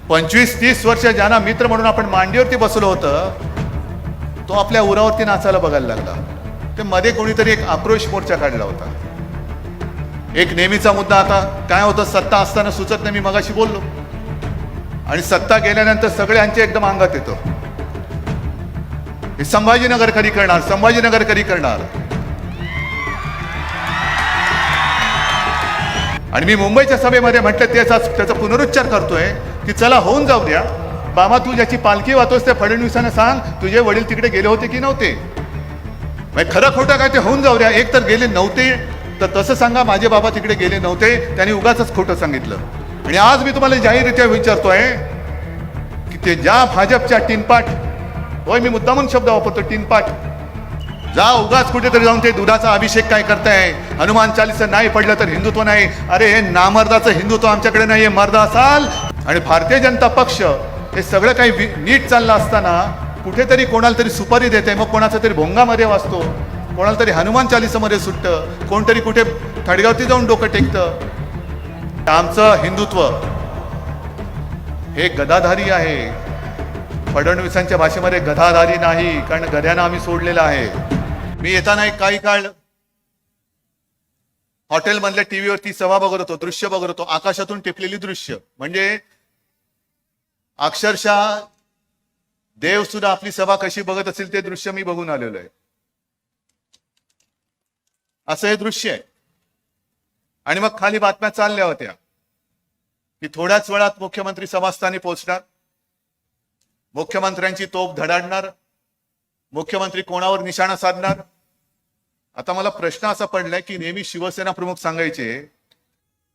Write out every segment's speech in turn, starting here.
25-30 वर्ष ज्यांना मित्र म्हणून आपण मांडीवरती बसलो होतं, तो आपल्या उरावरती नाचायला बघायला लागला. ते मध्ये कोणीतरी एक आक्रोश मोर्चा काढला होता. एक नेहमीचा मुद्दा आता काय होतं, सत्ता असताना सुचत नाही, मी मगाशी बोललो, आणि सत्ता गेल्यानंतर सगळ्यांचे एकदम अंगात येतो, हे संभाजीनगर कधी करणार, संभाजीनगर कधी करणार. आणि मी मुंबईच्या सभेमध्ये म्हटलं, त्याचा पुनरुच्चार करतोय की चला होऊन जाऊ द्या. बाबा, तू ज्याची पालखी वाहतोस त्या फडणवीसांना सांग, तुझे वडील तिकडे गेले होते की नव्हते. खरं खोटं काय ते होऊन जाऊ द्या. एक तर गेले नव्हते तर तसं सांगा, माझे बाबा तिकडे गेले नव्हते, त्यांनी उगाच खोटं सांगितलं. आणि आज मी तुम्हाला जाहीररित्या विचारतोय की ते ज्या भाजपच्या टिनपाट, होय मी मुद्दामून शब्द वापरतो, टिनपाट, जा उगाच कुठेतरी जाऊन ते दुधाचा अभिषेक काय करताय. हनुमान चालीसा नाही पडलं तर हिंदुत्व नाही. अरे हे नामर्दाचं हिंदुत्व आमच्याकडे नाहीये. मर्द असाल. आणि भारतीय जनता पक्ष हे सगळं काही नीट चाललं असताना कुठेतरी कोणाला तरी सुपारी देते, मग कोणाचा तरी भोंगामध्ये वाचतो, कोणाला तरी हनुमान चालीसामध्ये सुटतं, कोणतरी कुठे थडगावती जाऊन डोकं टेकतं. आमचं हिंदुत्व हे गदाधारी आहे. फडणवीसांच्या भाषेमध्ये गदाधारी नाही, कारण गद्यांना आम्ही सोडलेलं आहे. मी येताना एक काही काळ हॉटेलमधल्या टीव्हीवरती सभा बघत होतो, दृश्य बघत होतो, आकाशातून टिपलेली दृश्य. म्हणजे अक्षरशः देव सुद्धा आपली सभा कशी बघत असेल ते दृश्य मी बघून आलेलो आहे. असं हे दृश्य आहे. आणि मग खाली बातम्या चालल्या होत्या की थोड्याच वेळात मुख्यमंत्री सभास्थानी पोहोचणार, मुख्यमंत्र्यांची तोफ धडाडणार, मुख्यमंत्री कोणावर निशाणा साधणार. आता मला प्रश्न असा पडलाय की नेहमी शिवसेना प्रमुख सांगायचे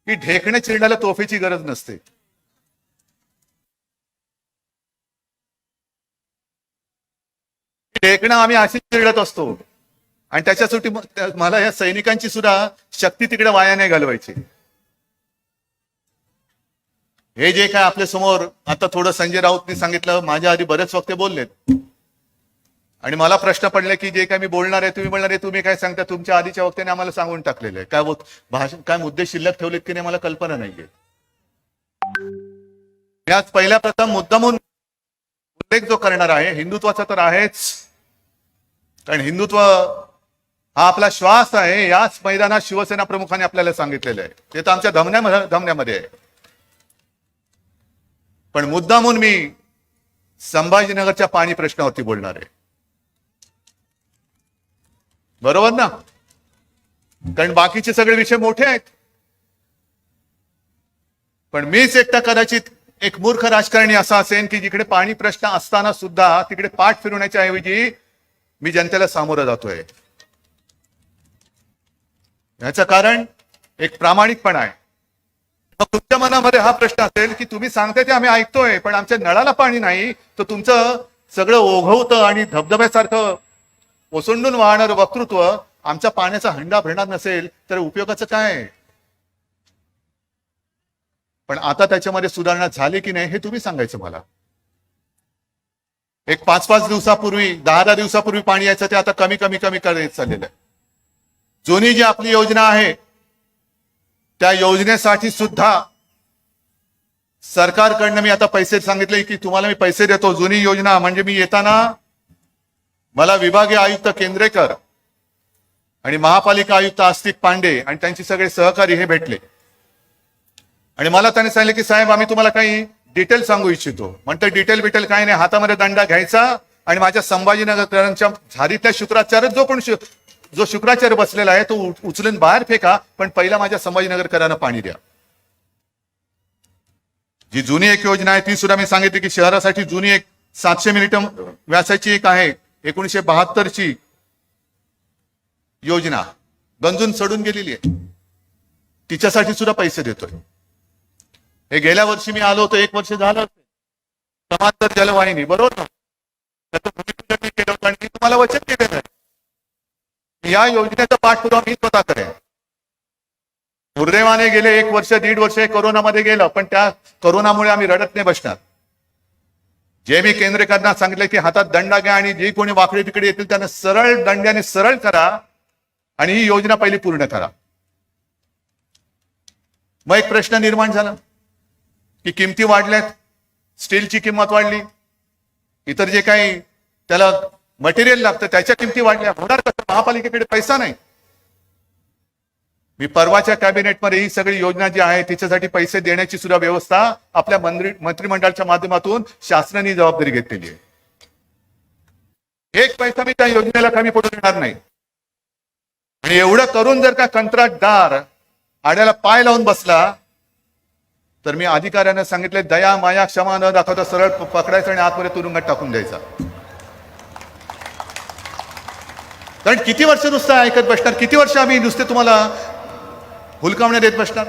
की ढेकणे चिरण्याला तोफेची गरज नसते. ढेकणं आम्ही अशी चिरडत असतो, आणि त्याच्यासाठी मला या सैनिकांची सुद्धा शक्ती तिकडे वाया नाही घालवायची. हे जे काय आपल्या समोर आता थोडं संजय राऊतनी सांगितलं, माझ्या आधी बरेच वक्ते बोललेत, आणि मला प्रश्न पडले की जे काय मी बोलणार आहे, तुम्ही बोलणार आहे, तुम्ही काय सांगता, तुमच्या आधीच्या वक्त्याने आम्हाला सांगून टाकलेलं आहे. काय भाषण, काय मुद्दे शिल्लक ठेवलेत की नाही मला कल्पना नाहीये. याच पहिल्या प्रथम मुद्दामून उल्लेख जो करणार आहे हिंदुत्वाचा तर आहेच, कारण हिंदुत्व हा आपला श्वास आहे. याच मैदानात शिवसेना प्रमुखांनी आपल्याला सांगितलेलं आहे, ते तर आमच्या धमन्यामध्ये आहे. पण मुद्दामून मी संभाजीनगरच्या पाणी प्रश्नावरती बोलणार आहे. बरोबर ना? कारण बाकीचे सगळे विषय मोठे आहेत. पण मीच एकटा कदाचित एक मूर्ख राजकारणी असा असेल की जिकडे पाणी प्रश्न असताना सुद्धा तिकडे पाठ फिरवण्याच्या ऐवजी मी जनतेला सामोरं जातोय. याचं कारण एक प्रामाणिकपणा आहे. मग तुमच्या मनामध्ये हा प्रश्न असेल की तुम्ही सांगताय ते आम्ही ऐकतोय, पण आमच्या नळाला पाणी नाही, तर तुमचं सगळं ओघवतं आणि धबधब्यासारखं ओसंडून वाहणारं वक्तृत्व आमचा पाण्याचा हंडा भरणार नसेल तर उपयोगाचं काय? पण आता त्याच्यामध्ये सुधारणा झाली की नाही हे तुम्ही सांगायचं मला. एक 5-5 दिवसापूर्वी, 10-10 दिवसापूर्वी पाणी यायचं, ते आता कमी करत चाललेलं आहे. जुनी जी आपली योजना आहे त्या योजनेसाठी सुद्धा सरकारकडनं मी आता पैसे सांगितले की तुम्हाला मी पैसे देतो. जुनी योजना म्हणजे मी येताना मला विभागीय आयुक्त केंद्रेकर आणि महापालिका आयुक्त आस्तिक पांडे आणि त्यांचे सगळे सहकारी हे भेटले, आणि मला त्यांनी सांगितले की साहेब आम्ही तुम्हाला काही डिटेल सांगू इच्छितो. म्हणतो डिटेल काय नाही, हातामध्ये दंडा घ्यायचा आणि माझ्या संभाजीनगरकरांच्या झारीतल्या शुक्राचार्य जो शुक्राचार्य बसलेला आहे तो उचलून बाहेर फेका, पण पहिला माझ्या संभाजीनगरकरांना पाणी द्या. जी जुनी एक योजना आहे ती सुद्धा मी सांगितली की शहरासाठी जुनी एक 700 मिलिटम व्यासाची एक आहे 1972ची योजना गंजून सडून गेलेली आहे, तिच्यासाठी सुद्धा पैसे देतोय. हे गेल्या वर्षी मी आलो होतो, 1 वर्ष झालं, समांतर जलवाहिनी, बरोबर ना, त्याचं भूमिपूजन मी केलं होतं आणि मी तुम्हाला वचन दिलेलं आहे या योजनेचा पाठपुरावा मी स्वतः करेन. दुर्दैवाने गेले 1 वर्ष 1.5 वर्ष कोरोनामध्ये गेलं, पण त्या कोरोनामुळे आम्ही रडत नाही बसणार. जे मी केंद्रेकरांना सांगितलं की हातात दंडा घ्या आणि जे कोणी वाकडे तिकडे येतील त्यांना सरळ दंड्याने सरळ करा आणि ही योजना पहिली पूर्ण करा. मग एक प्रश्न निर्माण झाला की किमती वाढल्यात, स्टीलची किंमत वाढली, इतर जे काही त्याला मटेरियल लागतं त्याच्या किमती वाढल्या. होणार कसं? महापालिकेकडे पैसा नाही. मी परवाच्या कॅबिनेटमध्ये ही सगळी योजना जी आहे तिच्यासाठी पैसे देण्याची सुद्धा व्यवस्था आपल्या मंत्रिमंडळाच्या माध्यमातून शासनाने जबाबदारी घेतलेली आहे. एक पैसा मी त्या योजनेला कमी पडू देणार नाही. आणि एवढं करून जर का कंत्राटदार आड्याला पाय लावून बसला तर मी अधिकाऱ्यांना सांगितले, दया माया क्षमा न दाखवता सरळ पकडायचं आणि आतमध्ये तुरुंगात टाकून द्यायचा. कारण किती वर्ष नुसतं ऐकत बसणार? किती वर्ष आम्ही नुसते तुम्हाला हुलकावण्या देत बसणार?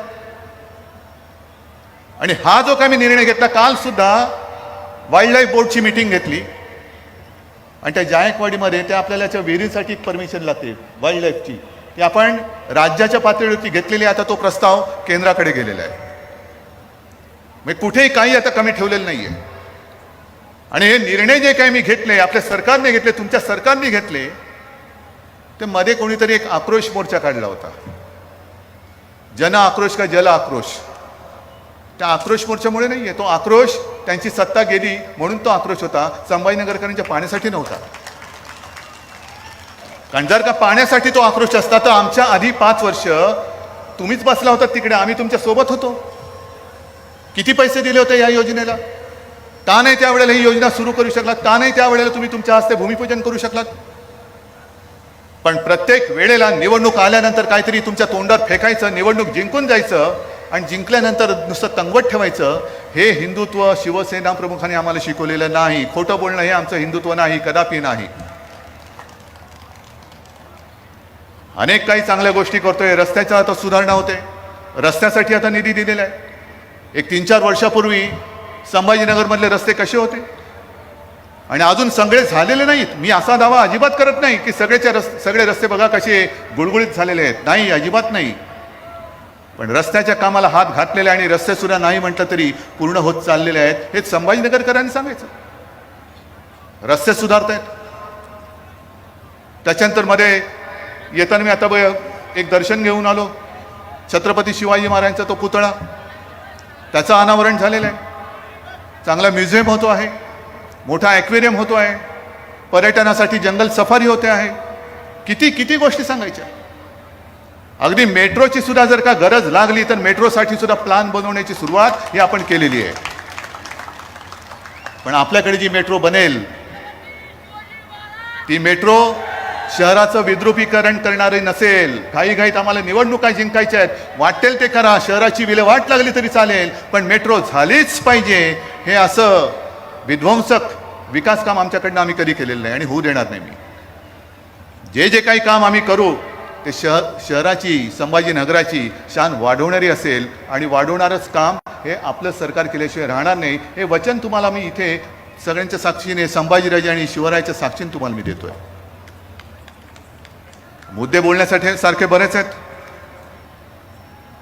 आणि हा जो काय मी निर्णय घेतला, काल सुद्धा वाईल्ड लाईफ बोर्डची मीटिंग घेतली आणि त्या जायकवाडीमध्ये त्या आपल्याला विहिरीसाठी परमिशन लागते वाईल्ड लाईफची, ती आपण राज्याच्या पातळीवरती घेतलेली. आता तो प्रस्ताव केंद्राकडे गेलेला आहे. म्हणजे कुठेही काही आता कमी ठेवलेलं नाहीये. आणि हे निर्णय जे काही मी घेतले, आपल्या सरकारने घेतले, तुमच्या सरकारने घेतले, ते मध्ये कोणीतरी एक आक्रोश मोर्चा काढला होता, जन आक्रोश का जल आक्रोश. त्या आक्रोश मोर्चामुळे नाहीये तो आक्रोश, त्यांची सत्ता गेली म्हणून तो आक्रोश होता. संभाजीनगरकरांच्या पाण्यासाठी नव्हता. कारण जर का पाण्यासाठी तो आक्रोश असता तर आमच्या आधी 5 वर्ष तुम्हीच बसला होता तिकडे, आम्ही तुमच्या सोबत होतो. किती पैसे दिले होते या योजनेला? का नाही त्यावेळेला ही योजना सुरू करू शकलात? का नाही त्यावेळेला तुम्ही तुमच्या हस्ते भूमिपूजन करू शकलात? पण प्रत्येक वेळेला निवडणूक आल्यानंतर काहीतरी तुमच्या तोंडात फेकायचं, निवडणूक जिंकून जायचं आणि जिंकल्यानंतर नुसतं तंगवट ठेवायचं. हे हिंदुत्व शिवसेना प्रमुखांनी आम्हाला शिकवलेलं नाही. खोटं बोलणं हे आमचं हिंदुत्व नाही, कदापि नाही. अनेक काही चांगल्या गोष्टी करतोय. रस्त्याच्या आता सुधारणा होते, रस्त्यासाठी आता निधी दिलेला आहे. एक 3-4 वर्षापूर्वी संभाजीनगरमधले रस्ते कसे होते आणि अजून सगळे झालेले नाहीत. मी असा दावा अजिबात करत नाही की सगळे रस्ते बघा कसे गुळगुळीत झालेले आहेत. नाही, अजिबात नाही. पण रस्त्याच्या कामाला हात घातलेले आणि रस्ते सुद्धा नाही म्हटलं तरी पूर्ण होत चाललेले आहेत. हेच संभाजीनगरकरांनी सांगायचं. रस्ते सुधारत आहेत. त्याच्यानंतर मध्ये येताना मी आता एक दर्शन घेऊन आलो, छत्रपती शिवाजी महाराजांचा तो पुतळा, त्याचं अनावरण झालेलं आहे. चांगला म्युझियम होतो आहे, मोठा ॲक्वेरियम होतो आहे, पर्यटनासाठी जंगल सफारी होते आहे. किती किती गोष्टी सांगायच्या. अगदी मेट्रोची सुद्धा जर का गरज लागली तर मेट्रोसाठी सुद्धा प्लॅन बनवण्याची सुरुवात ही आपण केलेली आहे. पण आपल्याकडे जी मेट्रो बनेल ती मेट्रो शहराचं विद्रुपीकरण करणारे नसेल. घाईघाईत आम्हाला निवडणुका जिंकायच्या आहेत, वाटेल ते करा, शहराची विल्हेवाट लागली तरी चालेल, पण मेट्रो झालीच पाहिजे. हे असं विध्वंसक विकास काम आमच्याकडनं आम्ही कधी केलेलं नाही आणि होऊ देणार नाही. मी जे काही काम आम्ही करू ते शहराची, संभाजीनगराची शान वाढवणारी असेल आणि वाढवणारच काम हे आपलं सरकार केल्याशिवाय राहणार नाही. हे वचन तुम्हाला मी इथे सगळ्यांच्या साक्षीने, संभाजीराजे आणि शिवरायाच्या साक्षीने तुम्हाला मी देतोय. मुद्दे बोलण्यासाठी सारखे बरेच आहेत.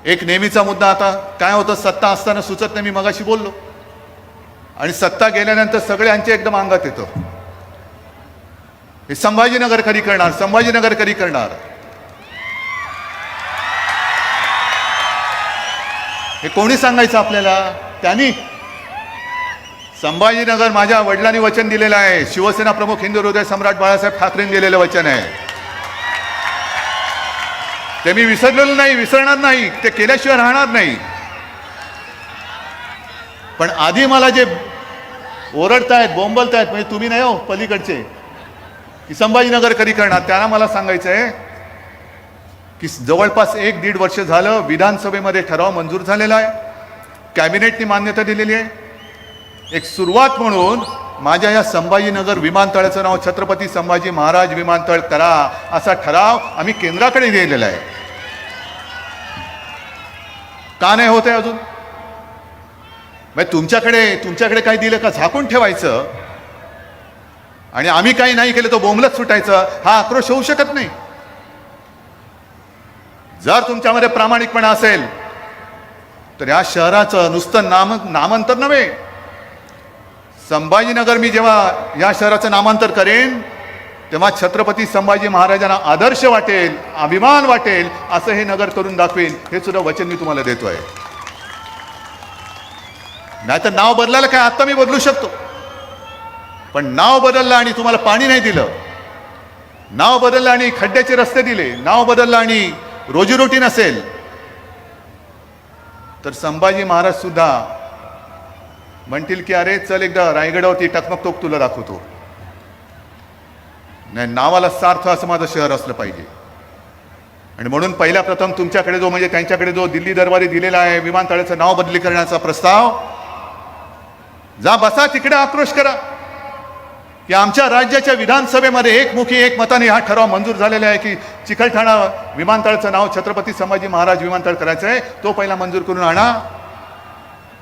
एक नेहमीचा मुद्दा आता काय होतं, सत्ता असताना सुचत नाही. मी मगाशी बोललो आणि सत्ता गेल्यानंतर सगळ्यांचे एकदम अंगात येतं, हे संभाजीनगर कधी करणार, संभाजीनगर कधी करणार. हे कोणी सांगायचं आपल्याला? त्यांनी. संभाजीनगर माझ्या वडिलांनी वचन दिलेलं आहे. शिवसेना प्रमुख हिंदू हृदय सम्राट बाळासाहेब ठाकरेंनी दिलेलं वचन आहे. ते मी विसरलेलं नाही, विसरणार नाही, ते केल्याशिवाय राहणार नाही. पण आधी मला जे ओरडतायत, बोंबलतायत, म्हणजे तुम्ही नाही हो, पलीकडचे, की संभाजीनगर कधी करणार, त्यांना मला सांगायचं आहे की जवळपास 1-1.5 वर्ष झालं विधानसभेमध्ये ठराव मंजूर झालेला आहे, कॅबिनेटने मान्यता दिलेली आहे. एक सुरुवात म्हणून माझ्या या संभाजीनगर विमानतळाचं नाव छत्रपती संभाजी महाराज विमानतळ करा असा ठराव आम्ही केंद्राकडे दिलेला आहे. का नाही होत आहे अजून? तुमच्याकडे काही दिलं का झाकून ठेवायचं आणि आम्ही काही नाही केलं तो बोंबलत सुटायचं? हा आक्रोश होऊ शकत नाही. जर तुमच्यामध्ये प्रामाणिकपणा असेल तर या शहराचं नुसतं नामांतर नव्हे, संभाजीनगर मी जेव्हा या शहराचं नामांतर करेन तेव्हा छत्रपती संभाजी महाराजांना आदर्श वाटेल, अभिमान वाटेल असं हे नगर करून दाखवेन. हे सुद्धा वचन मी तुम्हाला देतोय. नाही तर नाव बदलायला काय आता मी बदलू शकतो, पण नाव बदललं आणि तुम्हाला पाणी नाही दिलं, नाव बदललं आणि खड्ड्याचे रस्ते दिले, नाव बदललं आणि रोजीरोटी नसेल, तर संभाजी महाराज सुद्धा म्हणतील की अरे चल एकदा रायगडावरती टकमक तोक तुला दाखवतो. नाही, नावाला सार्थ असं माझं शहर असलं पाहिजे. आणि म्हणून पहिल्या प्रथम तुमच्याकडे जो म्हणजे त्यांच्याकडे जो दिल्ली दरबारी दिलेला आहे विमानतळाचं नाव बदली करण्याचा प्रस्ताव, जा बसा तिकडे आक्रोश करा की आमच्या राज्याच्या विधानसभेमध्ये एकमुखी एकमताने हा ठराव मंजूर झालेला आहे की चिकलठाणा विमानतळाचं नाव छत्रपती संभाजी महाराज विमानतळ करायचं आहे, तो पहिला मंजूर करून आणा.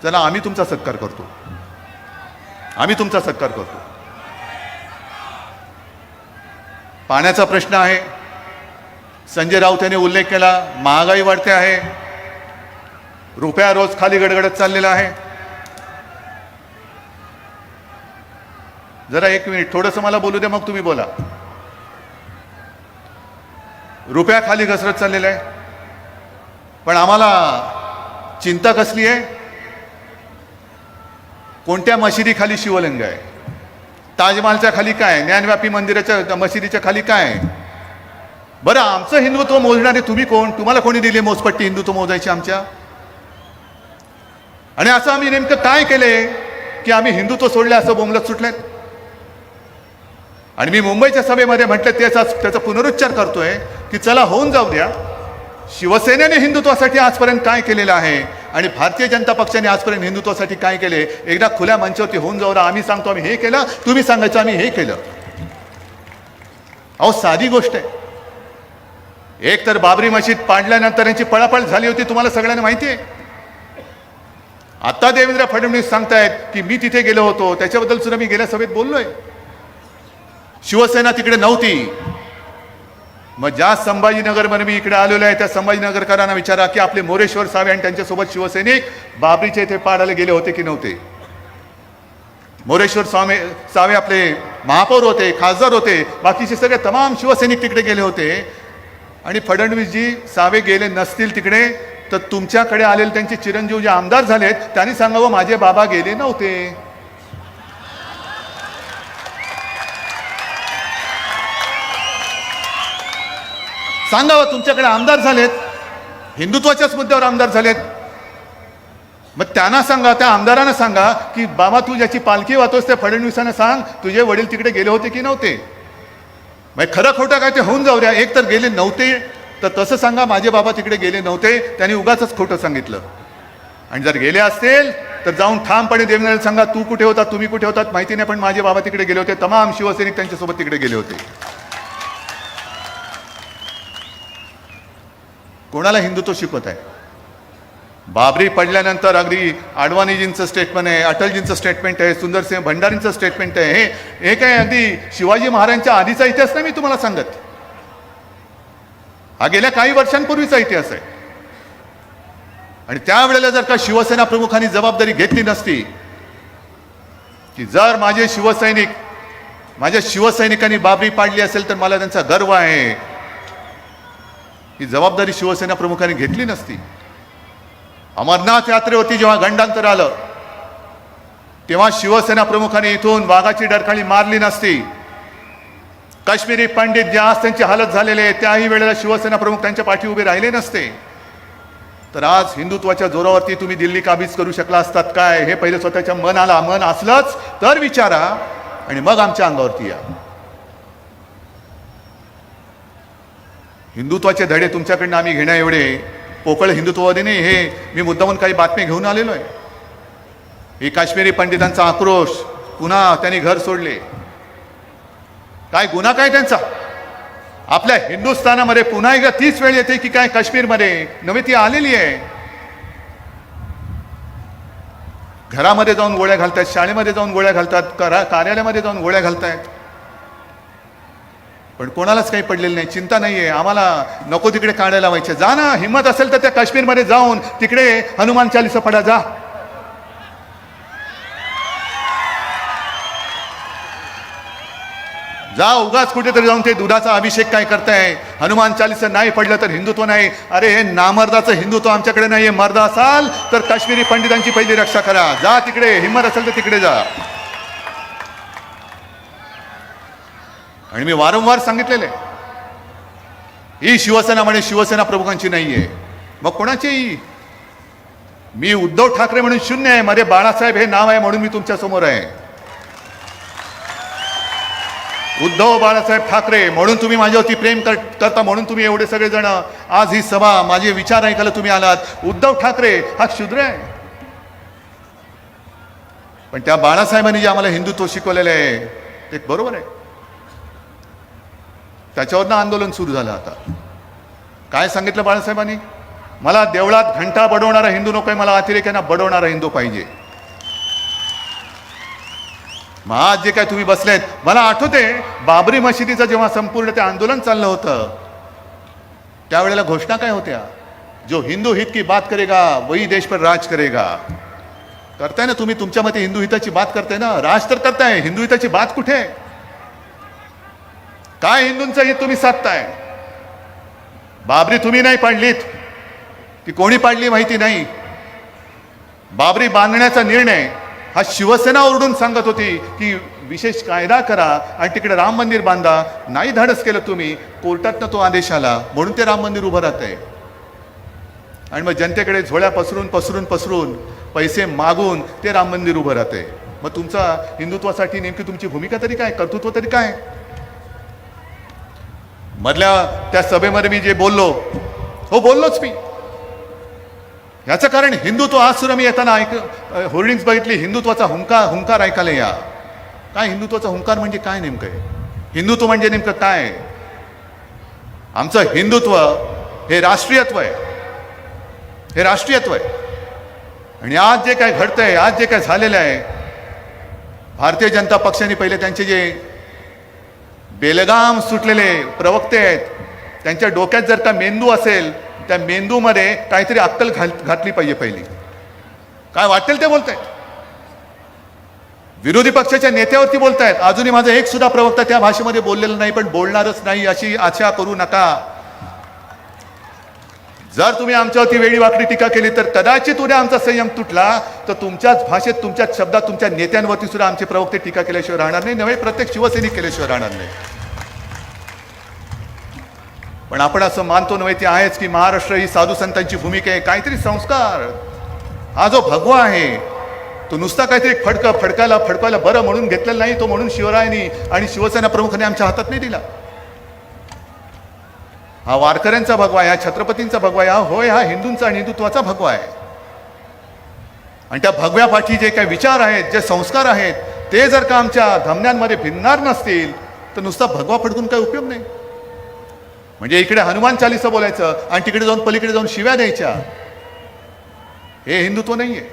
चला आम्ही तुमचा सत्कार करतो, आम्ही तुमचा सत्कार करतो. पाण्याचा प्रश्न आहे, संजय राऊत यांनी उल्लेख केला. महागाई वाढते आहे, रुपया रोज खाली गडगडत चाललेला आहे. जरा एक मिनिट थोडंसं मला बोलू दे, मग तुम्ही बोला. रुपया खाली घसरत चाललेला आहे, पण आम्हाला चिंता कसली आहे? कोणत्या मशिदी खाली शिवलिंग आहे? ताजमहालच्या खाली काय? ज्ञानव्यापी मंदिराच्या मशिदीच्या खाली काय? बरं, आमचं हिंदुत्व मोजणारे तुम्ही कोण? तुम्हाला कोणी दिली मोजपट्टी हिंदुत्व मोजायची आमच्या? आणि असं आम्ही नेमकं काय केले की आम्ही हिंदुत्व सोडले असं बोंबलत सुटलेत? आणि मी मुंबईच्या सभेमध्ये म्हटलं त्याचा पुनरुच्चार करतोय की चला होऊन जाऊ द्या. शिवसेनेने हिंदुत्वासाठी आजपर्यंत काय केलेलं आहे आणि भारतीय जनता पक्षाने आजपर्यंत हिंदुत्वासाठी काय केले, एकदा खुल्या मंचावरती होऊन जाऊ द्या. आम्ही सांगतो आम्ही हे केलं, तुम्ही सांगायचं आम्ही हे केलं. अहो साधी गोष्ट आहे. एक तर बाबरी मशीद पाडल्यानंतर यांची पळापळ झाली होती, तुम्हाला सगळ्यांना माहिती आहे. आता देवेंद्र फडणवीस सांगतायत की मी तिथे गेलो होतो, त्याच्याबद्दल सुद्धा मी गेल्या सभेत बोललोय. शिवसेना तिकडे नव्हती. मग ज्या संभाजीनगरमध्ये मी इकडे आलेलो आहे त्या संभाजीनगरकरांना विचारा की आपले मोरेश्वर सावे आणि त्यांच्यासोबत शिवसैनिक बाबरीच्या इथे पाडायला गेले होते की नव्हते? मोरेश्वर सावे आपले महापौर होते, खासदार होते, बाकीचे सगळे तमाम शिवसैनिक तिकडे गेले होते. आणि फडणवीसजी सावे गेले नसतील तिकडे तर तुमच्याकडे आलेले त्यांचे चिरंजीव जे आमदार झालेत त्यांनी सांगावं माझे बाबा गेले नव्हते. सांगावं तुमच्याकडे आमदार झालेत, हिंदुत्वाच्याच मुद्द्यावर आमदार झालेत. मग त्यांना सांगा, त्या आमदारांना सांगा की बाबा तू ज्याची पालखी वाहतोस त्या फडणवीसांना सांग तुझे वडील तिकडे गेले होते की नव्हते. मग खरं खोटं काय ते होऊन जाऊ द्या. एक तर गेले नव्हते तर तसं सांगा माझे बाबा तिकडे गेले नव्हते, त्यांनी उगाचच खोटं सांगितलं. आणि जर गेले असतील तर जाऊन ठामपणे देवेंद्रला सांगा तू कुठे होता, तुम्ही कुठे होतात माहिती नाही, पण माझे बाबा तिकडे गेले होते, तमाम शिवसैनिक त्यांच्यासोबत तिकडे गेले होते. कोणाला हिंदुत्व शिकवत आहे? बाबरी पडल्यानंतर अगदी अडवाणीजींचं स्टेटमेंट आहे, अटलजींचं स्टेटमेंट आहे, सुंदरसिंह भंडारींचं स्टेटमेंट आहे. हे काय अगदी शिवाजी महाराजांच्या आधीचा इतिहास नाही मी तुम्हाला सांगत, हा गेल्या काही वर्षांपूर्वीचा इतिहास आहे. आणि त्यावेळेला जर का शिवसेना प्रमुखांनी जबाबदारी घेतली नसती की जर माझे शिवसैनिक माझ्या शिवसैनिकांनी बाबरी पाडली असेल तर मला त्यांचा गर्व आहे, ही जबाबदारी शिवसेना प्रमुखांनी घेतली नसती. अमरनाथ यात्रेवरती जेव्हा गंडांतर आलं तेव्हा शिवसेना प्रमुखांनी इथून वाघाची डरकाळी मारली नसती. काश्मीरी पंडित ज्या आज त्यांची हालत झालेले आहे त्याही वेळेला शिवसेना प्रमुख त्यांच्या पाठी उभे राहिले नसते तर आज हिंदुत्वाच्या जोरावरती तुम्ही दिल्ली काबीज करू शकला असतात काय? हे पहिले स्वतःच्या मनाला मन असलंच तर विचारा आणि मग आमच्या अंगावरती या. हिंदुत्वाचे धडे तुमच्याकडनं आम्ही घेण्या एवढे पोकळ हिंदुत्ववादी नाही. हे मी मुद्दामून काही बातमी घेऊन आलेलो आहे. ही काश्मीरी पंडितांचा आक्रोश, पुन्हा त्यांनी घर सोडले, काय गुन्हा काय त्यांचा? आपल्या हिंदुस्थानामध्ये पुन्हा एकदा तीच वेळ येते की काय काश्मीरमध्ये नव्हे, ती आलेली आहे. घरामध्ये जाऊन गोळ्या घालतायत, शाळेमध्ये जाऊन गोळ्या घालतात, कार्यालयामध्ये जाऊन गोळ्या घालतायत, पण कोणालाच काही पडलेलं नाही. चिंता नाहीये, आम्हाला नको तिकडे काढायला लावायचे. जा ना, हिंमत असेल तर त्या काश्मीरमध्ये जाऊन तिकडे हनुमान चालीसा पडा, जा. जा उगाच कुठेतरी जाऊन ते दुधाचा अभिषेक काय करताय, हनुमान चालीसा नाही पडलं तर हिंदुत्व नाही. अरे हे नामर्दाचं हिंदुत्व आमच्याकडे नाहीये. मर्द असाल तर काश्मीरी पंडितांची पहिली रक्षा करा. जा तिकडे, हिंमत असेल तर तिकडे जा. आणि मी वारंवार सांगितलेले, ही शिवसेना म्हणे शिवसेना प्रमुखांची नाहीये. मग कोणाची? मी उद्धव ठाकरे म्हणून शून्य आहे. मध्ये बाळासाहेब हे नाव आहे म्हणून मी तुमच्या समोर आहे. उद्धव बाळासाहेब ठाकरे म्हणून तुम्ही माझ्यावरती प्रेम करता, म्हणून तुम्ही एवढे सगळे जण आज ही सभा माझे विचार ऐकायला तुम्ही आलात. उद्धव ठाकरे हा शूद्र आहे, पण त्या बाळासाहेबांनी जे आम्हाला हिंदुत्व शिकवलेलं आहे ते बरोबर आहे. त्याच्यावरनं आंदोलन सुरू झालं. आता काय सांगितलं बाळासाहेबांनी? मला देवळात घंटा बडवणारा हिंदू नकोय, मला अतिरेक्यांना बडवणारा हिंदू पाहिजे. मग आज जे काय तुम्ही बसलेत, मला आठवते बाबरी मशिदीचं जेव्हा संपूर्ण ते आंदोलन चाललं होतं त्यावेळेला घोषणा काय होत्या? जो हिंदू हित की बात करेगा वही देश पर राज करेगा. करताय ना तुम्ही? तुमच्या मते हिंदू हिताची बात करताय ना, राज तर करताय. हिंदू हिताची बात कुठे आहे? काय हिंदूंचं हित तुम्ही साधताय? बाबरी तुम्ही नाही पाडलीत, ती कोणी पाडली माहिती नाही. बाबरी बांधण्याचा निर्णय हा शिवसेना ओरडून सांगत होती की विशेष कायदा करा आणि तिकडे राम मंदिर बांधा. नाही धाडस केलं तुम्ही, कोर्टातनं तो आदेश आला म्हणून ते राम मंदिर उभं राहतंय. आणि मग जनतेकडे झोळ्या पसरून पसरून पसरून पैसे मागून ते राम मंदिर उभं राहतंय. मग तुमचा हिंदुत्वासाठी नेमकी तुमची भूमिका तरी काय, कर्तृत्व तरी काय? मधल्या त्या सभेमध्ये मी जे बोललो, हो बोललोच मी. याचं कारण हिंदुत्व. आज सुद्धा मी येताना होर्डिंग्स बघितली, हिंदुत्वाचा हुंकार ऐकायला या. काय हिंदुत्वाचा हुंकार म्हणजे काय नेमकं आहे? हिंदुत्व म्हणजे नेमकं काय? आमचं हिंदुत्व हे राष्ट्रीयत्व आहे, हे राष्ट्रीयत्व आहे. आणि आज जे काय घडतंय, आज जे काय झालेलं आहे, भारतीय जनता पक्षाने पहिले त्यांचे जे बेलगाम सुटलेले प्रवक्ते आहेत त्यांच्या डोक्यात जर का मेंदू असेल, त्या मेंदूमध्ये काहीतरी अक्कल घातली पाहिजे पहिली. काय वाटेल ते बोलतायत, विरोधी पक्षाच्या नेत्यावरती बोलतायत. अजूनही माझा एक सुद्धा प्रवक्ता त्या भाषेमध्ये बोललेला नाही, पण बोलणारच नाही अशी आशा करू नका. जर तुम्ही आमच्यावरती वेळी वाकडी टीका केली तर कदाचित उद्या आमचा संयम तुटला तर तुमच्याच भाषेत, तुमच्याच शब्दात, तुमच्या नेत्यांवरती सुद्धा आमचे प्रवक्ते टीका केल्याशिवाय राहणार नाही, नव्हे प्रत्येक शिवसैनिक केल्याशिवाय राहणार नाही. पण आपण असं मानतो नव्हे, ते आहेच की महाराष्ट्र ही साधू संतांची भूमिका आहे. काहीतरी संस्कार, हा जो भगवा आहे तो नुसता काहीतरी फडकायला बरं म्हणून घेतलेला नाही, तो म्हणून शिवरायांनी आणि शिवसेना प्रमुखांनी आमच्या हातात नाही दिला. हा वारकऱ्यांचा भगवा आहे, हा छत्रपतींचा भगवा आहे, हा होय हा हिंदूंचा आणि हिंदुत्वाचा भगवा आहे. आणि त्या भगव्या पाठी जे काही विचार आहेत, जे संस्कार आहेत, ते जर का आमच्या धमन्यांमध्ये भिनणार नसतील तर नुसता भगवा फडकून काही उपयोग नाही. म्हणजे इकडे हनुमान चालीसा बोलायचं आणि तिकडे जाऊन पलीकडे जाऊन शिव्या द्यायच्या, हे हिंदुत्व नाहीये.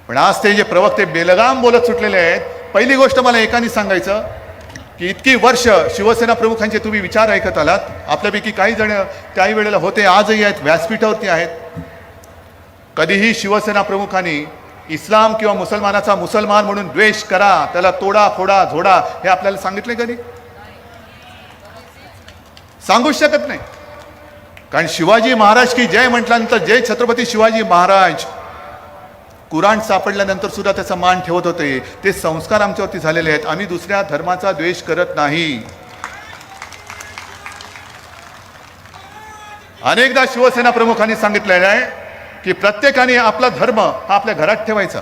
पण आज ते जे प्रवक्ते बेलगाम बोलत सुटलेले आहेत, पहिली गोष्ट मला एकाने सांगायचं की इतकी वर्ष शिवसेना प्रमुखांचे तुम्ही विचार ऐकत आलात. आपल्यापैकी काही जण त्याही वेळेला होते, आजही आहेत, व्यासपीठावरती आहेत. कधीही शिवसेना प्रमुखांनी इस्लाम किंवा मुसलमानाचा मुसलमान म्हणून द्वेष करा, त्याला तोडा फोडा झोडा, हे आपल्याला सांगितले कधी? सांगूच शकत नाही. कारण शिवाजी महाराज की जय म्हटल्यानंतर जय छत्रपती शिवाजी महाराज, कुराण सापडल्यानंतर सुद्धा त्याचा मान ठेवत होते. ते संस्कार आमच्यावरती झालेले आहेत. आम्ही दुसऱ्या धर्माचा द्वेष करत नाही. अनेकदा शिवसेना प्रमुखांनी सांगितलेलं आहे की प्रत्येकाने आपला धर्म हा आपल्या घरात ठेवायचा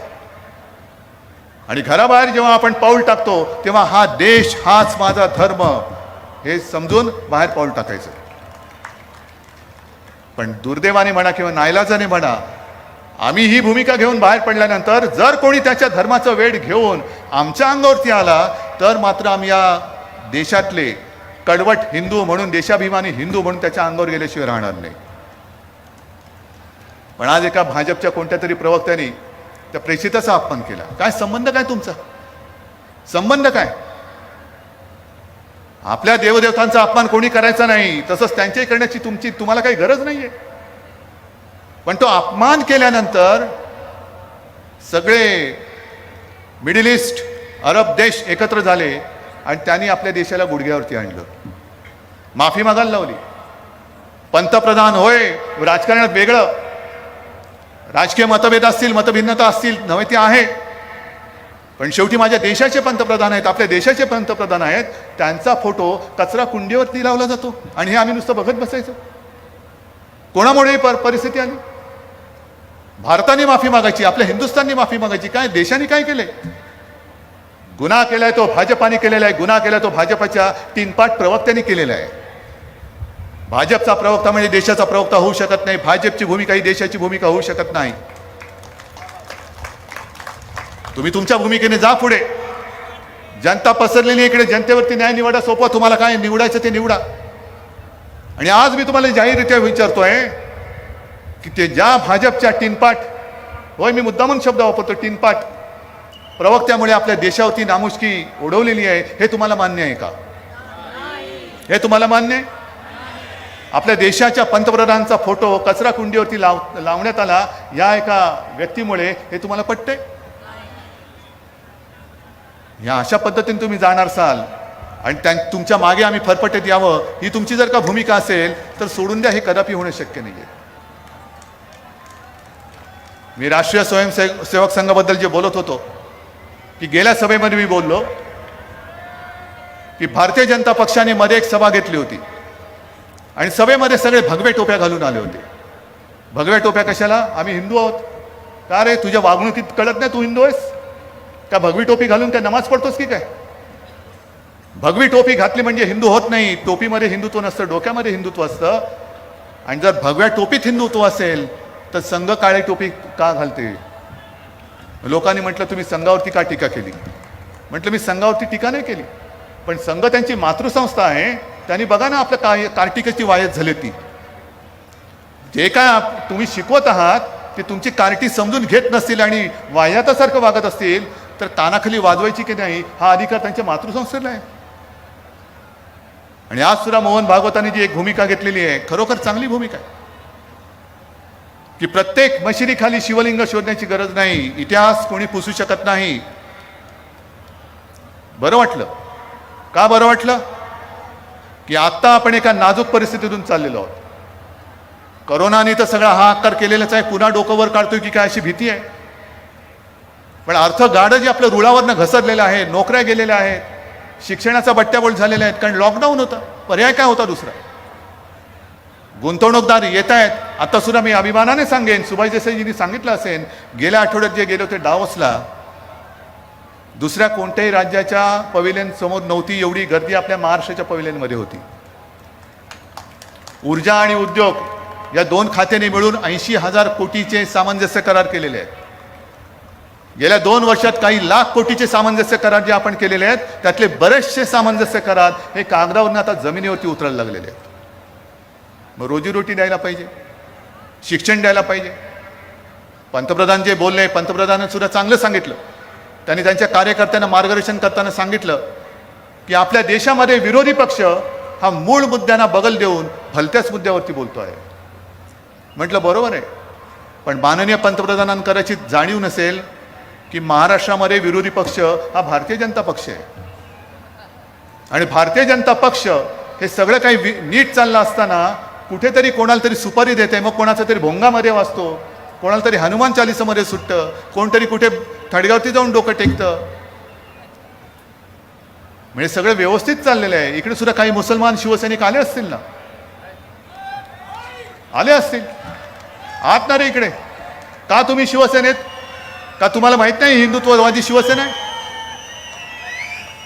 आणि घराबाहेर जेव्हा आपण पाऊल टाकतो तेव्हा हा देश हाच माझा धर्म हे समजून बाहेर पाऊल टाकायचं. पण दुर्दैवाने म्हणा किंवा नाईलाजाने म्हणा, आम्ही ही भूमिका घेऊन बाहेर पडल्यानंतर जर कोणी त्याच्या धर्माचा वेळ घेऊन आमच्या अंगावरती आला तर मात्र आम्ही या देशातले कडवट हिंदू म्हणून, देशाभिमानी हिंदू म्हणून त्याच्या अंगावर गेल्याशिवाय राहणार नाही. पण आज एका भाजपच्या कोणत्या तरी प्रवक्त्याने त्या प्रेषिताचा अपमान केला. काय संबंध, काय तुमचा संबंध काय? आपल्या देवदेवतांचा अपमान कोणी करायचा नाही, तसंच त्यांच्याही करण्याची तुम्हाला काही गरज नाहीये. पण तो अपमान केल्यानंतर सगळे मिडल ईस्ट, अरब देश एकत्र झाले आणि त्यांनी आपल्या देशाला गुडघ्यावरती आणलं. माफी मागायला लावली. पंतप्रधान होय, राजकारणात वेगळं, राजकीय मतभेद असतील, मतभिन्नता असतील, नव्हे ते आहे, पण शेवटी माझ्या देशाचे पंतप्रधान आहेत, आपल्या देशाचे पंतप्रधान आहेत. त्यांचा फोटो कचरा कुंडीवरती लावला जातो आणि हे आम्ही नुसतं बघत बसायचं. कोणामुळे ही परिस्थिती आली? भारताने माफी मागायची, आपल्या हिंदुस्थानने माफी मागायची. काय देशाने काय केलंय? गुन्हा केलाय तो भाजपाने केलेला आहे, गुन्हा केलाय तो भाजपाच्या तीनपाट प्रवक्त्यांनी केलेला आहे. भाजपचा प्रवक्ता म्हणजे देशाचा प्रवक्ता होऊ शकत नाही. भाजपची भूमिका ही देशाची भूमिका होऊ शकत नाही. तुम्ही तुमच्या भूमिकेने जा पुढे. जनता पसरलेली इकडे, जनतेवरती न्याय निवडा सोपवा. तुम्हाला काय निवडायचं ते निवडा. आणि आज मी तुम्हाला जाहीररित्या विचारतोय की ते ज्या भाजपच्या टीनपाट, होय मी मुद्दामून शब्द वापरतो, टीनपाट प्रवक्त्यामुळे आपल्या देशावरती नामुष्की उडवलेली आहे, हे तुम्हाला मान्य आहे का? हे तुम्हाला मान्य आहे? आपल्या देशाच्या पंतप्रधानांचा फोटो कचरा कुंडीवरती लावण्यात आला या एका व्यक्तीमुळे, हे तुम्हाला पटतंय? या अशा पद्धतीने तुम्ही जाणार असाल आणि तुमच्या मागे आम्ही फरफटत यावं, ही तुमची जर का भूमिका असेल तर सोडून द्या. हे कदापि होणं शक्य नाहीये. मी राष्ट्रीय स्वयंसेवक संघाबद्दल जे बोलत होतो की गेल्या सभेमध्ये मी बोललो की भारतीय जनता पक्षाने मध्ये एक सभा घेतली होती आणि सभेमध्ये सगळे भगवे टोप्या घालून आले होते. भगव्या टोप्या कशाला? आम्ही हिंदू आहोत. का रे, तुझ्या वागणुकीत कळत नाही तू हिंदू आहेस का? भगवी टोपी घालून काय नमाज पडतोस की काय? भगवी टोपी घातली म्हणजे हिंदू होत नाही. टोपीमध्ये हिंदुत्व नसतं, डोक्यामध्ये हिंदुत्व असतं. आणि जर भगव्या टोपीत हिंदुत्व असेल तर संघ काळी टोपी का घालते? लोकांनी म्हटलं तुम्ही संघावरती का टीका केली? म्हटलं मी संघावरती टीका नाही केली, पण संघ त्यांची मातृसंस्था आहे. त्यांनी बघा ना आपल्या कार्टिकाची वायच झाली. ती जे काय तुम्ही शिकवत आहात ते तुमची कार्टी समजून घेत नसतील आणि वाह्यातासारखं वागत असतील तर कानाखाली वाजवायची की नाही हा अधिकार त्यांच्या मातृसंस्थेला आहे. आणि आज सुद्धा मोहन भागवतांनी जी एक भूमिका घेतलेली आहे, खरोखर चांगली भूमिका आहे की प्रत्येक मशिदीखाली शिवलिंग शोधण्याची गरज नाही. इतिहास कोणी पुसू शकत नाही. बरं वाटलं का? बरं वाटलं की आता आपण एका नाजूक परिस्थितीतून चाललेलो आहोत. करोनाने तर सगळा हाहाकार केलेलाच आहे. पुन्हा डोकं वर काढतोय की काय अशी भीती आहे. पण अर्थ गाडं जे आपलं रुळावरनं घसरलेलं आहे, नोकऱ्या गेलेल्या आहेत, शिक्षणाचा बट्ट्याबोळ झालेला आहेत, कारण लॉकडाऊन होता. पर्याय काय होता दुसरा? गुंतवणूकदार येत आहेत. आता सुद्धा मी अभिमानाने सांगेन, सुभाष देसाईजींनी सांगितलं असेल, गेल्या आठवड्यात जे गेले होते डावोसला, दुसऱ्या कोणत्याही राज्याच्या पवेलियन समोर नव्हती एवढी गर्दी आपल्या महाराष्ट्राच्या पवेलियनमध्ये होती. ऊर्जा आणि उद्योग या दोन खात्यांनी मिळून 80,000 कोटीचे सामंजस्य करार केलेले आहेत. गेल्या 2 वर्षात काही लाख कोटीचे सामंजस्य करार जे आपण केलेले आहेत, त्यातले बरेचसे सामंजस्य करार हे कागदावरून आता जमिनीवरती उतरायला लागलेले आहेत. मग रोजीरोटी द्यायला पाहिजे, शिक्षण द्यायला पाहिजे. पंतप्रधान जे बोलले, पंतप्रधानांनी सुद्धा चांगलं सांगितलं. त्यांनी त्यांच्या कार्यकर्त्यांना मार्गदर्शन करताना सांगितलं की आपल्या देशामध्ये विरोधी पक्ष हा मूळ मुद्द्यांना बगल देऊन भलत्याच मुद्द्यावरती बोलतो आहे. म्हटलं बरोबर आहे, पण माननीय पंतप्रधानांकराची जाणीव नसेल की महाराष्ट्रामध्ये विरोधी पक्ष हा भारतीय जनता पक्ष आहे. आणि भारतीय जनता पक्ष हे सगळं काही नीट चाललं असताना कुठेतरी कोणाला तरी सुपारी देते, मग कोणाचा तरी भोंगामध्ये वाजतो, कोणाला तरी हनुमान चालीसामध्ये सुटतं, कोणतरी कुठे थडगावती जाऊन डोकं टेकतं. म्हणजे सगळं व्यवस्थित चाललेलं आहे. इकडे सुद्धा काही मुसलमान शिवसैनिक आले असतील ना, आले असतील. आहात ना रे इकडे? का तुम्ही शिवसेनेत? का तुम्हाला माहित नाही हिंदुत्ववादी शिवसेना आहे?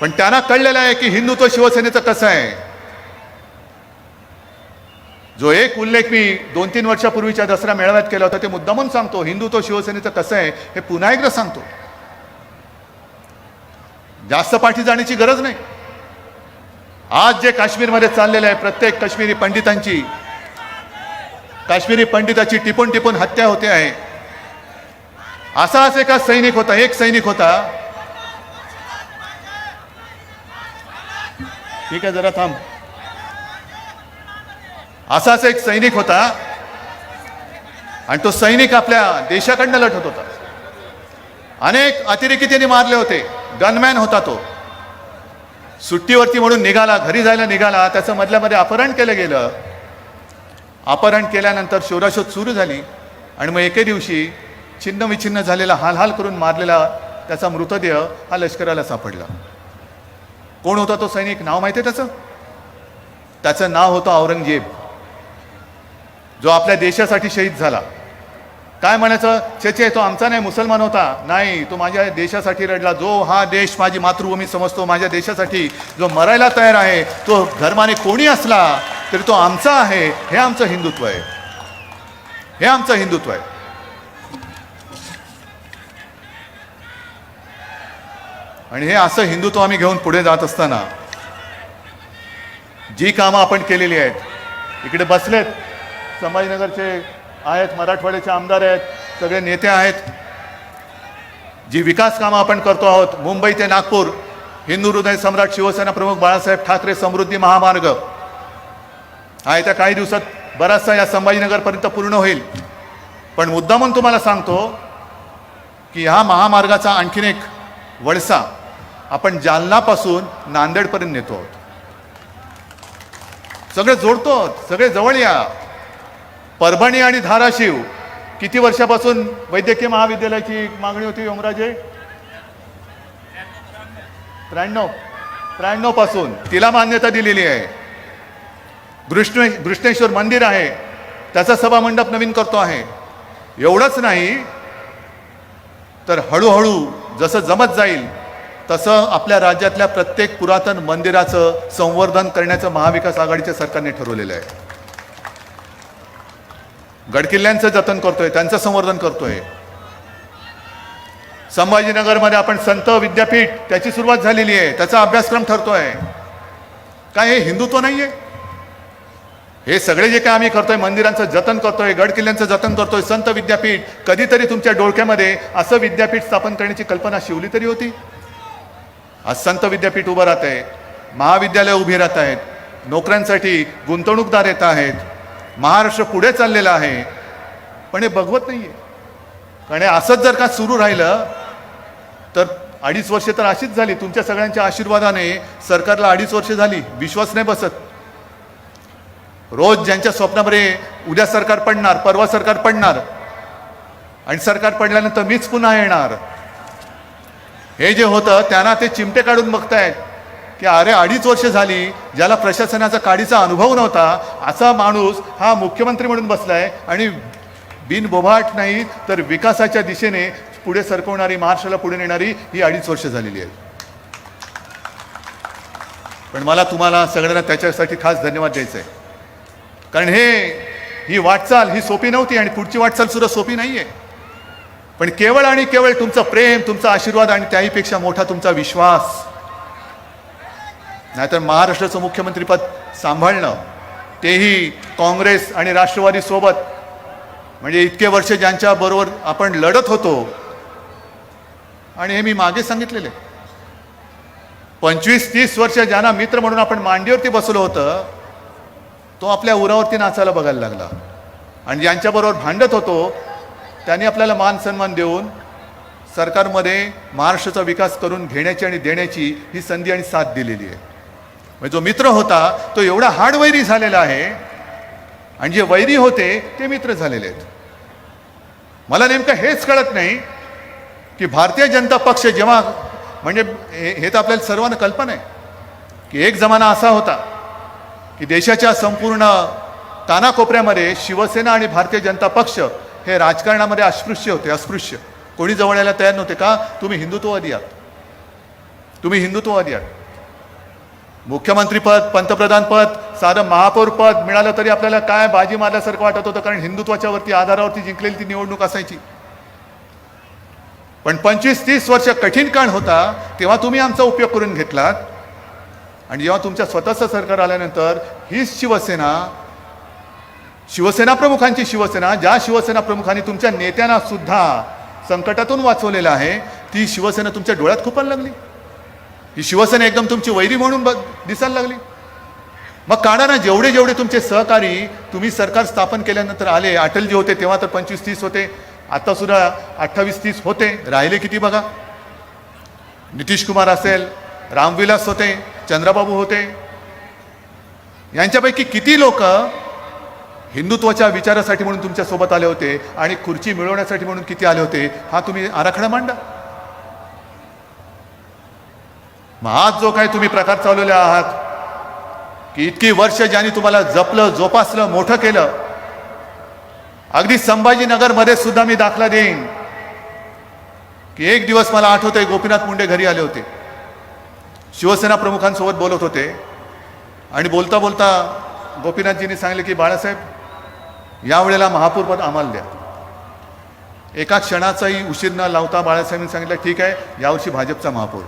पण त्यांना कळलेलं आहे की हिंदुत्व शिवसेनेचं कसं आहे. जो एक उल्लेख मी 2-3 वर्षापूर्वीच्या दसरा मेळाव्यात केला होता, ते मुद्दामून सांगतो. हिंदुत्व शिवसेनेचं कसं आहे हे पुन्हा एकदा सांगतो. जास्त पाठी जाण्याची गरज नाही. आज जे काश्मीरमध्ये चाललेलं आहे, प्रत्येक काश्मीरी पंडिताची टिपून टिपून हत्या होते आहे. असाच एक सैनिक होता. ठीक आहे, जरा थांब. असाच एक सैनिक होता आणि तो सैनिक आपल्या देशाकडनं लढत होता. अनेक अतिरेकी त्यांनी मारले होते. गनमॅन होता तो. सुट्टीवरती म्हणून निघाला, घरी जायला निघाला, त्याचं मधल्यामध्ये अपहरण केलं गेलं. अपहरण केल्यानंतर शोधाशोध सुरू झाली आणि मग एके दिवशी छिन्न विछिन्न झालेला, हाल करून मारलेला त्याचा मृतदेह हा लष्कराला सापडला. कोण होता तो सैनिक? नाव माहिती आहे त्याचं नाव होतं औरंगजेब, जो आपल्या देशासाठी शहीद झाला. काय म्हणायचं? छे तो आमचा नाही, मुसलमान होता. नाही, तो माझ्या देशासाठी रडला. जो हा देश माझी मातृभूमी समजतो, माझ्या देशासाठी जो मरायला तयार आहे, तो धर्माने कोणी असला तरी तो आमचा आहे. हे आमचं हिंदुत्व आहे, हे आमचं हिंदुत्व आहे. आणि हे असं हिंदुत्व आम्ही घेऊन पुढे जात असताना जी कामं आपण केलेली आहेत, इकडे बसलेत संभाजीनगरचे आहेत, मराठवाड्याचे आमदार आहेत, सगळे नेते आहेत. जी विकास कामं आपण करतो आहोत, मुंबई ते नागपूर हिंदू हृदय सम्राट शिवसेना प्रमुख बाळासाहेब ठाकरे समृद्धी महामार्ग हा येत्या काही दिवसात बराचसा या संभाजीनगरपर्यंत पूर्ण होईल. पण मुद्दामून तुम्हाला सांगतो की ह्या महामार्गाचा आणखीन एक वळसा आपण जालनापासून नांदेडपर्यंत नेतो आहोत. सगळे जोडतो, सगळे जवळ या. परभणी आणि धाराशिव किती वर्षापासून वैद्यकीय महाविद्यालयाची मागणी होती ओमराजे? 93 पासून तिला मान्यता दिलेली आहे. घृष्णेश्वर मंदिर आहे, त्याचा सभामंडप नवीन करतो आहे. एवढंच नाही तर हळूहळू जसं जमत जाईल तसं आपल्या राज्यातल्या प्रत्येक पुरातन मंदिराचं संवर्धन करण्याचं महाविकास आघाडीच्या सरकारने ठरवलेलं आहे. गडकिल्ल्यांचं जतन करतोय, त्यांचं संवर्धन करतोय. संभाजीनगरमध्ये आपण संत विद्यापीठ त्याची सुरुवात झालेली आहे, त्याचा अभ्यासक्रम ठरतोय. काय हे हिंदुत्व नाहीये? हे सगळे जे काय आम्ही करतोय, मंदिरांचं जतन करतोय, गडकिल्ल्यांचं जतन करतोय, संत विद्यापीठ, कधीतरी तुमच्या डोळक्यामध्ये असं विद्यापीठ स्थापन करण्याची कल्पना शिवली तरी होती? आज संत विद्यापीठ उभं राहत आहे, महाविद्यालय उभी राहत आहेत, नोकऱ्यांसाठी गुंतवणूकदार येत आहेत, महाराष्ट्र पुढे चाललेला आहे. पण हे बघवत नाहीये. कारण हे असंच जर का सुरू राहिलं तर 2.5 वर्ष तर अशीच झाली. तुमच्या सगळ्यांच्या आशीर्वादाने सरकारला 2.5 वर्ष झाली, विश्वास नाही बसत. रोज ज्यांच्या स्वप्नामध्ये उद्या सरकार पडणार, परवा सरकार पडणार आणि सरकार पडल्यानंतर मीच पुन्हा येणार, हे जे होतं त्यांना ते चिमटे काढून बघतायत की अरे 2.5 वर्ष झाली, ज्याला प्रशासनाचा काडीचा अनुभव नव्हता असा माणूस हा मुख्यमंत्री म्हणून बसलाय आणि बिनबोभाट नाही तर विकासाच्या दिशेने पुढे सरकवणारी, महाराष्ट्राला पुढे नेणारी ही 2.5 वर्ष झालेली आहे. पण मला तुम्हाला सगळ्यांना त्याच्यासाठी खास धन्यवाद द्यायचा आहे. कारण ही वाटचाल ही सोपी नव्हती आणि पुढची वाटचाल सुद्धा सोपी नाहीये. पण केवळ आणि केवळ तुमचं प्रेम, तुमचा आशीर्वाद आणि त्याहीपेक्षा मोठा तुमचा विश्वास. नाहीतर महाराष्ट्राचं मुख्यमंत्रीपद सांभाळणं, तेही काँग्रेस आणि राष्ट्रवादी सोबत, म्हणजे इतके वर्ष ज्यांच्या बरोबर आपण लढत होतो. आणि हे मी मागे सांगितलेले 25-30 वर्ष ज्यांना मित्र म्हणून आपण मांडीवरती बसलो होतं, तो आपल्या उरावरती नाचायला बघायला लागला. आणि ज्यांच्याबरोबर भांडत होतो त्यांनी आपल्याला मान सन्मान देऊन सरकारमध्ये महाराष्ट्राचा विकास करून घेण्याची आणि देण्याची ही संधी आणि साथ दिलेली आहे. म्हणजे जो मित्र होता तो एवढा हाडवैरी झालेला आहे आणि जे वैरी होते ते मित्र झालेले आहेत. मला नेमकं हेच कळत नाही की भारतीय जनता पक्ष जेव्हा, म्हणजे हे तर आपल्याला सर्वांना कल्पना आहे की एक जमाना असा होता की देशाच्या संपूर्ण कानाकोपऱ्यामध्ये शिवसेना आणि भारतीय जनता पक्ष हे राजकारणामध्ये अस्पृश्य होते. अस्पृश्य कोणी जवळ यायला तयार नव्हते. का? तुम्ही हिंदुत्ववादी आहात, तुम्ही हिंदुत्ववादी आहात. मुख्यमंत्रीपद, पंतप्रधानपद, साधं महापौरपद मिळालं तरी आपल्याला काय बाजी मारल्यासारखं वाटत होतं, कारण हिंदुत्वाच्या वरती आधारावरती जिंकलेली ती निवडणूक असायची. पण 25-30 वर्ष कठीण काळ होता तेव्हा तुम्ही आमचा उपयोग करून घेतलात. आणि जेव्हा तुमच्या स्वतःचं सरकार आल्यानंतर हीच शिवसेना प्रमुखांची शिवसेना, ज्या शिवसेना प्रमुखांनी तुमच्या नेत्यांना सुद्धा संकटातून वाचवलेलं आहे, ती शिवसेना तुमच्या डोळ्यात खुपायला लागली. ही शिवसेना एकदम तुमची वैरी म्हणून दिसायला लागली. मग काढा ना, जेवढे जेवढे तुमचे सहकारी तुम्ही सरकार स्थापन केल्यानंतर आले. अटलजी होते तेव्हा तर 25-30 होते, आता सुद्धा 28-30 होते. राहिले किती बघा. नितीश कुमार असेल, रामविलास होते, चंद्रबाबू होते. यांच्यापैकी किती लोक हिंदुत्वाच्या विचारासाठी म्हणून तुमच्या सोबत आले होते आणि खुर्ची मिळवण्यासाठी म्हणून किती आले होते, हा तुम्ही आराखडा मांडा. मग आज जो काही तुम्ही प्रकार चालवले आहात की इतकी वर्ष ज्यांनी तुम्हाला जपलं, जोपासलं, मोठं केलं, अगदी संभाजीनगरमध्ये सुद्धा मी दाखला देईन की एक दिवस मला आठवतंय गोपीनाथ मुंडे घरी आले होते, शिवसेना प्रमुखांसोबत बोलत होते आणि बोलता बोलता गोपीनाथजींनी सांगितले की बाळासाहेब यावेळेला महापौरपद आम्हाला द्या. एका क्षणाचाही उशीर न लावता बाळासाहेबांनी सांगितलं ठीक आहे यावर्षी भाजपचा महापौर.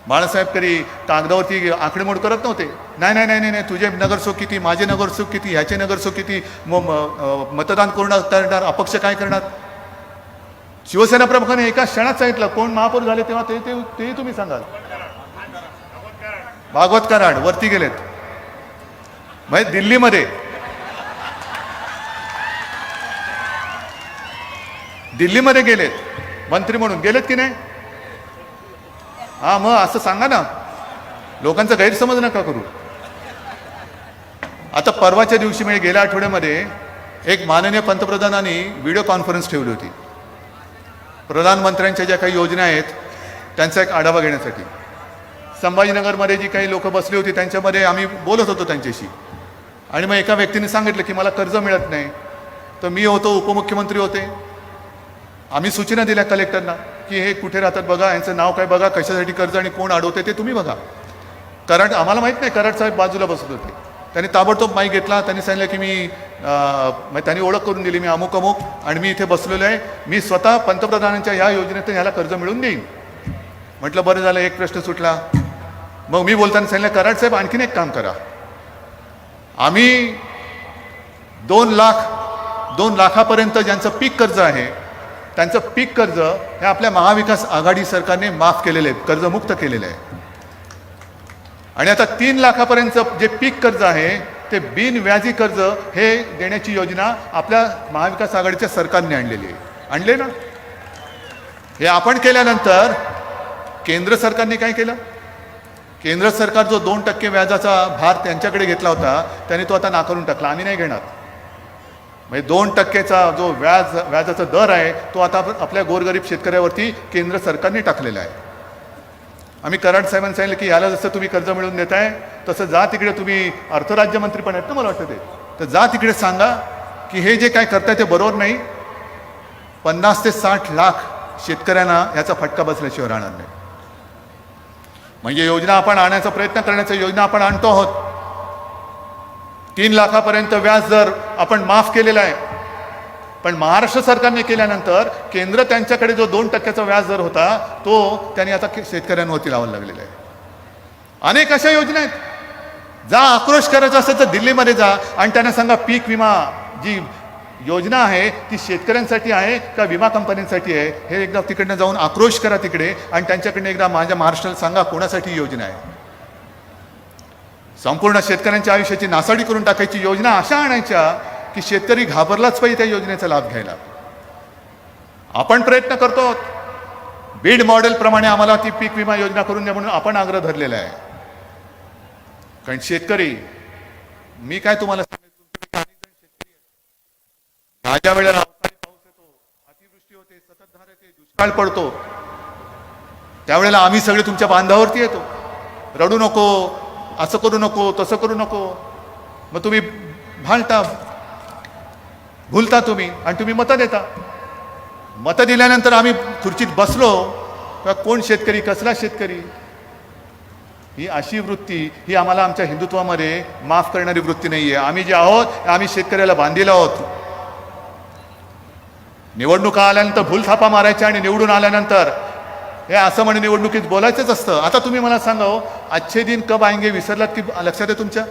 बाळासाहेब कधी कागदावरती आकडेमोड करत नव्हते. नाही नाही नाही नाही तुझे नगरसेवक किती, माझे नगरसेवक किती, ह्याचे नगरसेवक किती, मतदान करणार, अपक्ष काय करणार. शिवसेना प्रमुखाने एका क्षणात सांगितलं कोण महापौर झाले तेव्हा ते तुम्ही सांगाल. भागवत कराड वरती गेलेत. म्हणजे दिल्लीमध्ये गेलेत मंत्री म्हणून गेलेत की नाही. हा मग असं सांगा ना, लोकांचा गैरसमज नका करू. आता परवाच्या दिवशी म्हणजे गेल्या आठवड्यामध्ये एक माननीय पंतप्रधानांनी व्हिडिओ कॉन्फरन्स ठेवली होती प्रधानमंत्र्यांच्या ज्या काही योजना आहेत त्यांचा एक आढावा घेण्यासाठी. संभाजीनगरमध्ये जी काही लोक बसली होती त्यांच्यामध्ये आम्ही बोलत होतो त्यांच्याशी. आणि मग एका व्यक्तीने सांगितलं की मला कर्ज मिळत नाही. तर मी होतो, उपमुख्यमंत्री होते, आम्ही सूचना दिल्या कलेक्टरना की हे कुठे राहतात बघा, यांचं नाव काय बघा, कशासाठी कर्ज आणि कोण अडवते ते तुम्ही बघा. कराड आम्हाला माहीत नाही, कराड साहेब बाजूला बसत होते. त्यांनी ताबडतोब माईक घेतला, त्यांनी सांगितलं की त्यांनी ओळख करून दिली, मी अमुक अमुक आणि मी इथे बसलेलो आहे, मी स्वतः पंतप्रधानांच्या या योजनेतून ह्याला कर्ज मिळवून देईन. म्हटलं बरं झालं, एक प्रश्न सुटला. मग मी बोलताना सांगितलं कराड साहेब आणखीन एक काम करा, आम्ही 2 लाखापर्यंत ज्यांचं पीक कर्ज आहे त्यांचं पीक कर्ज हे आपल्या महाविकास आघाडी सरकारने माफ केलेले आहे, कर्जमुक्त केलेलं आहे. आणि आता 3 लाखापर्यंतचं जे पीक कर्ज आहे ते बिनव्याजी कर्ज हे देण्याची योजना आपल्या महाविकास आघाडीच्या सरकारने आणलेली आहे. आणले ना. हे आपण केल्यानंतर केंद्र सरकारने काय केलं, केंद्र सरकार जो 2% व्याजाचा भार त्यांच्याकडे घेतला होता त्याने तो आता नाकारून टाकला, आम्ही नाही घेणार. म्हणजे 2%चा जो व्याजाचा दर आहे तो आता आपल्या गोरगरीब शेतकऱ्यावरती केंद्र सरकारने टाकलेला आहे. आम्ही कराड साहेबांनी सांगितलं की याला जसं तुम्ही कर्ज मिळवून देताय तसं जा तिकडे, तुम्ही अर्थराज्यमंत्री पण आहेत ना मला वाटतं ते, तर जा तिकडे सांगा की हे जे काय करताय ते बरोबर नाही. 50 ते 60 लाख शेतकऱ्यांना याचा फटका बसल्याशिवाय राहणार नाही. म्हणजे योजना आपण आणण्याचा प्रयत्न करण्याचा योजना आपण आणतो आहोत. 3 लाखापर्यंत व्याज दर आपण माफ केलेला आहे. पण महाराष्ट्र सरकारने केल्यानंतर केंद्र त्यांच्याकडे जो 2%चा व्याज दर होता तो त्यांनी आता शेतकऱ्यांवरती लावायला लागलेला आहे. अनेक अशा योजना आहेत. जा आक्रोश करायचा असेल तर दिल्लीमध्ये जा आणि त्यांना सांगा पीक विमा जी योजना आहे ती शेतकऱ्यांसाठी आहे का विमा कंपन्यांसाठी आहे, हे एकदा तिकडनं जाऊन आक्रोश करा तिकडे आणि त्यांच्याकडनं एकदा माझ्या महाराष्ट्राला सांगा कोणासाठी योजना आहे. संपूर्ण शेतकऱ्यांच्या आयुष्याची नासाडी करून टाकायची योजना अशा आणायच्या की शेतकरी घाबरलाच पाहिजे त्या योजनेचा लाभ घ्यायला. आपण प्रयत्न करतो. बीड मॉडेल प्रमाणे आम्हाला ती पीक विमा योजना करून द्या म्हणून आपण आग्रह धरलेला आहे. कारण शेतकरी, मी काय तुम्हाला ज्या वेळेला पाऊस येतो, अतिवृष्टी होते, संततधार येते, दुष्काळ पडतो, त्यावेळेला आम्ही सगळे तुमच्या बांधावरती येतो. रडू नको, असं करू नको, तसं करू नको. मग तुम्ही भांडता, भुलता तुम्ही आणि तुम्ही मतं देता. मतं दिल्यानंतर आम्ही खुर्चीत बसलो का कोण शेतकरी, कसला शेतकरी, ही अशी वृत्ती ही आम्हाला आमच्या हिंदुत्वामध्ये माफ करणारी वृत्ती नाही आहे. आम्ही जे आहोत आम्ही शेतकऱ्याला बांधलेलो आहोत. निवडणुका आल्यानंतर भूलथापा मारायच्या आणि निवडून आल्यानंतर हे असं म्हणे निवडणुकीत बोलायचंच असतं. आता तुम्ही मला सांगा हो, अच्छे दिन कब आएंगे विसरलात की लक्षात आहे तुमच्या?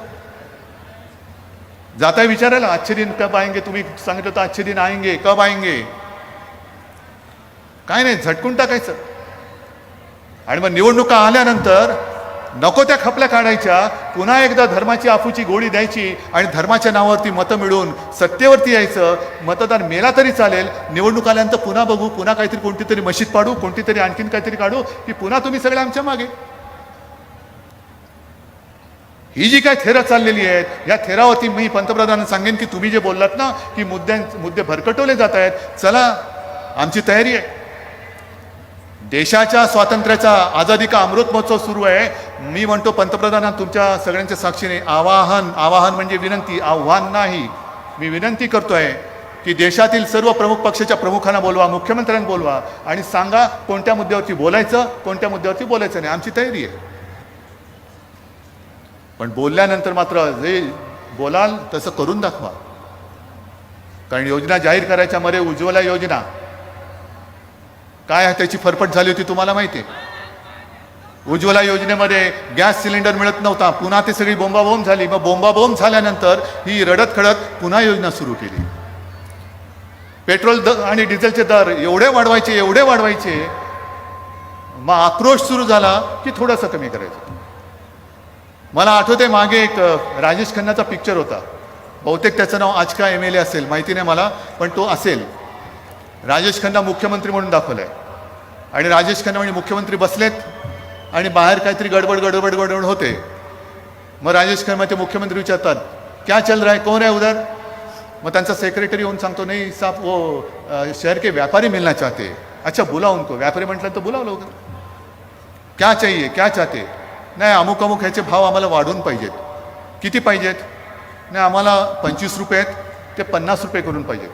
जाताय विचारायला अच्छे दिन कब आएंगे, तुम्ही सांगितलं तर अच्छे दिन आएंगे, कब आएंगे, काय नाही झटकून टाकायचं. आणि मग निवडणुका आल्यानंतर नको त्या खपल्या काढायच्या, पुन्हा एकदा धर्माची आफूची गोळी द्यायची आणि धर्माच्या नावावरती मतं मिळून सत्तेवरती यायचं. मतदार मेला तरी चालेल, निवडणूक आल्यानंतर पुन्हा बघू, पुन्हा काहीतरी कोणती तरी मशीद पाडू, कोणती तरी आणखीन काहीतरी काढू, की पुन्हा तुम्ही सगळे आमच्या मागे. ही जी काय थेरं चाललेली आहेत, या थेरावरती मी पंतप्रधानांना सांगेन की तुम्ही जे बोललात ना की मुद्दे भरकटवले जात आहेत, चला आमची तयारी आहे. देशाच्या स्वातंत्र्याचा आझादी का अमृत महोत्सव सुरू आहे. मी म्हणतो पंतप्रधानांना तुमच्या सगळ्यांच्या साक्षीने आवाहन म्हणजे विनंती, आव्हान नाही, मी विनंती करतोय की देशातील सर्व प्रमुख पक्षाच्या प्रमुखांना बोलवा, मुख्यमंत्र्यांना बोलवा आणि सांगा कोणत्या मुद्द्यावरती बोलायचं, कोणत्या मुद्द्यावरती बोलायचं नाही. आमची तयारी आहे. पण बोलल्यानंतर मात्र जे बोलाल तसं करून दाखवा. कारण योजना जाहीर करायच्या मध्ये उज्ज्वला योजना काय त्याची फरफट झाली होती तुम्हाला माहिती आहे. उज्ज्वला योजनेमध्ये गॅस सिलेंडर मिळत नव्हता, पुन्हा ते सगळी बोंबाबोंब झाली. मग बोंबाबोंब झाल्यानंतर ही रडत खडत पुन्हा योजना सुरू केली. पेट्रोल आणि डिझेलचे दर एवढे वाढवायचे, मग आक्रोश सुरू झाला की थोडंसं कमी करायचं. मला आठवते मागे एक राजेश खन्नाचा पिक्चर होता, बहुतेक त्याचं नाव आज का MLA असेल माहिती नाही मला, पण तो असेल. राजेश खन्ना मुख्यमंत्री म्हणून दाखवलं आहे आणि राजेश खन्ना म्हणजे मुख्यमंत्री बसलेत आणि बाहेर काहीतरी गडबड होते. मग राजेश खन्ना ते मुख्यमंत्री विचारतात क्या चल रहा है, कौन है उधर. मग त्यांचा सेक्रेटरी येऊन सांगतो नाही साहब वो शहर के व्यापारी मिलना चाहते. अच्छा बुलाओ उनको. व्यापारी म्हटलं तर बोलावं लवकर. क्या चाहिए, क्या चाहते. नाही अमुक ह्याचे भाव आम्हाला वाढवून पाहिजेत. किती पाहिजेत. नाही आम्हाला 25 रुपये आहेत, ते 50 रुपये करून पाहिजेत.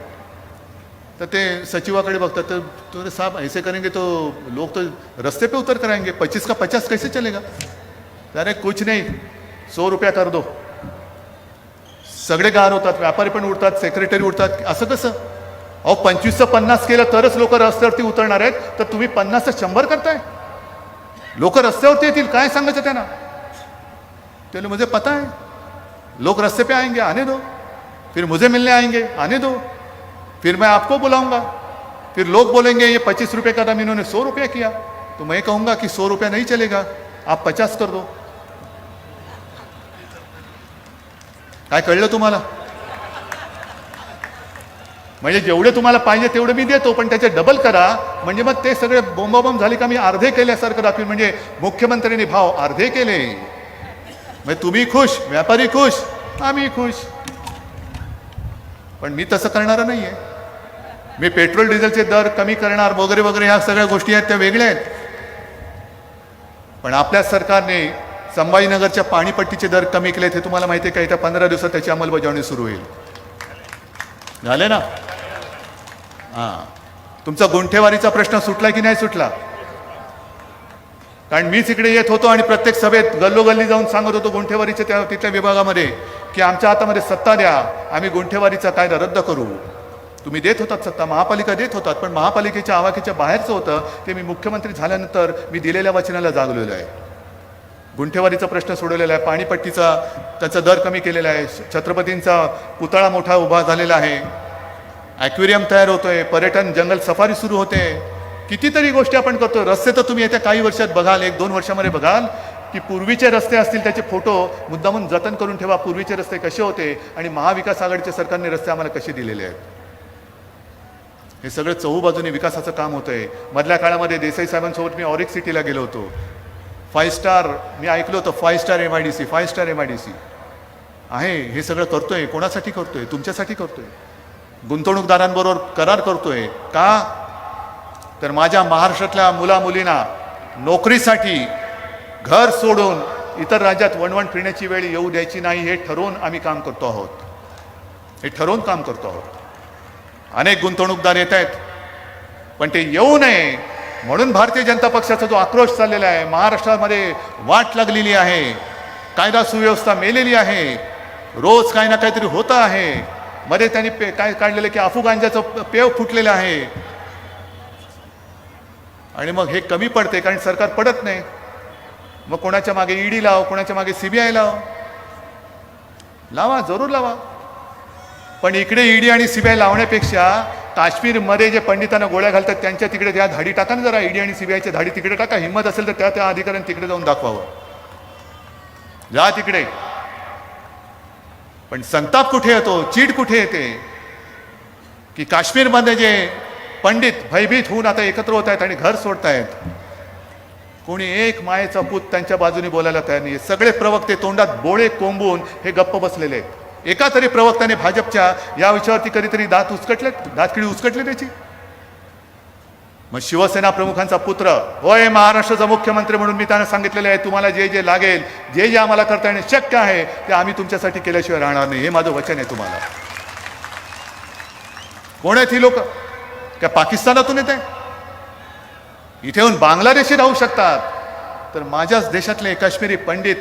तर ते सचिवाकडे बघतात, तर साहब ऐसे करेंगे तो लोग तो रस्ते पे उतर कराएंगे, 25 का 50 कैसे चलेगा. अरे कुछ नहीं 100 रुपया कर दो. सगळे गार होतात, व्यापारी पण उठतात, सेक्रेटरी उठतात. असं कसं. अहो 25चं 50 केलं तरच लोक रस्त्यावरती उतरणार आहेत, तर तुम्ही 50चं 100 करताय. लोक रस्त्यावरती येतील, काय सांगायचं त्यांना. चलो मुझे पता है लोग रस्ते पे आएंगे, आने दो. फिर मुझे मिलने आएंगे, आने दो. फिर मैं आपको बुलाऊंगा. फिर लोग बोलेंगे ये 25 रुपये का दाम इन्होंने 100 रुपया किया, तो मैं कहूंगा कि 100 रुपया नहीं चलेगा, आप 50 कर दो. काय कळलं तुम्हाला. म्हणजे जेवढे तुम्हाला पाहिजे तेवढे मी देतो, पण त्याचे डबल करा. म्हणजे मग ते सगळे बोंबाबोंब झाली का मी अर्धे केल्यासारखं दाखवीन. म्हणजे मुख्यमंत्र्यांनी भाव अर्धे केले, म्हणजे तुम्ही खुश, व्यापारी खुश, आम्ही खुश. पण मी तसं करणार नाहीये. मी पेट्रोल डिझेलचे दर कमी करणार वगैरे ह्या सगळ्या गोष्टी आहेत त्या वेगळ्या आहेत. पण आपल्या सरकारने संभाजीनगरच्या पाणीपट्टीचे दर कमी केलेत, हे तुम्हाला माहिती आहे का. येत्या 15 दिवसात त्याची अंमलबजावणी सुरू होईल. झाले ना. तुमचा गुंठेवारीचा प्रश्न सुटला की नाही सुटला. कारण मीच इकडे येत होतो आणि प्रत्येक सभेत गल्लोगल्ली जाऊन सांगत होतो गुंठेवारीच्या तिथल्या विभागामध्ये की आमच्या हातामध्ये सत्ता द्या, आम्ही गुंठेवारीचा कायदा रद्द करू. तुम्ही देत होतात सत्ता, महापालिका देत होतात, पण महापालिकेच्या आवाक्याच्या बाहेरचं होतं ते. मी मुख्यमंत्री झाल्यानंतर मी दिलेल्या वचनाला जागलेलो आहे. गुंठेवारीचा प्रश्न सोडवलेला आहे, पाणीपट्टीचा त्याचा दर कमी केलेला आहे, छत्रपतींचा पुतळा मोठा उभा झालेला आहे, ॲक्वेरियम तयार होतोय, पर्यटन जंगल सफारी सुरू होते, कितीतरी गोष्टी आपण करतो. रस्ते तर तुम्ही येत्या काही वर्षात बघाल, 1-2 वर्षामध्ये बघाल की पूर्वीचे रस्ते असतील त्याचे फोटो मुद्दामून जतन करून ठेवा. पूर्वीचे रस्ते कसे होते आणि महाविकास आघाडीच्या सरकारने रस्ते आम्हाला कसे दिलेले आहेत. हे सगळं चहूबाजूने विकासाचं काम होतंय. मधल्या काळामध्ये देसाई साहेबांसोबत मी ऑरिक सिटीला गेलो होतो. 5 स्टार मी ऐकलं होतं, 5 स्टार MIDC, 5 स्टार MIDC आहे. हे सगळं करतोय कोणासाठी करतोय. तुमच्यासाठी करतोय. गुंतवणूकदारांबरोबर करार करतोय का, तर माझ्या महाराष्ट्रातल्या मुलींना नोकरीसाठी घर सोडून इतर राज्यात वणवण फिरण्याची वेळ येऊ द्यायची नाही. हे ठरवून आम्ही काम करतो आहोत. हे ठरवून काम करतो आहोत. अनेक गुंतवणूकदार येत आहेत, पण ते येऊ नये म्हणून भारतीय जनता पक्षाचा जो आक्रोश चाललेला आहे, महाराष्ट्रामध्ये वाट लागलेली आहे, कायदा सुव्यवस्था मेलेली आहे, रोज काही ना काहीतरी होतं आहे. मध्ये त्यांनी काय काढलेलं की अफू गांजाचं पेव फुटलेलं आहे. आणि मग हे कमी पडते कारण सरकार पडत नाही. मग कोणाच्या मागे ED लाव, कोणाच्या मागे CBI लावा, जरूर लावा. पण इकडे ED आणि CBI लावण्यापेक्षा काश्मीरमध्ये जे पंडितांना गोळ्या घालतात त्यांच्या तिकडे त्या धाडी टाका ना जरा. ED आणि CBIच्या धाडी तिकडे टाका. हिंमत असेल तर त्या अधिकाऱ्यांनी तिकडे जाऊन दाखवावं. जा तिकडे. पण संताप कुठे येतो, चीड कुठे येते की काश्मीरमध्ये जे पंडित भयभीत होऊन आता एकत्र होत आहेत आणि घर सोडतायत, कोणी एक मायेचा पूत त्यांच्या बाजूने बोलायला तयार नाही. सगळे प्रवक्ते तोंडात बोळे कोंबून हे गप्प बसलेले आहेत. एका तरी प्रवक्त्याने भाजपच्या या विषयावरती कधीतरी दातखिळी उचकटली त्याची. मग शिवसेना प्रमुखांचा पुत्र होय महाराष्ट्राचा मुख्यमंत्री म्हणून मी त्यांना सांगितलेलं आहे, तुम्हाला जे जे लागेल, जे जे आम्हाला करता येणे शक्य आहे ते आम्ही तुमच्यासाठी केल्याशिवाय राहणार नाही. हे माझं वचन आहे तुम्हाला. कोण आहेत ही लोक? काय पाकिस्तानातून येत आहे? इथे येऊन बांगलादेशी राहू शकतात, तर माझ्याच देशातले काश्मीरी पंडित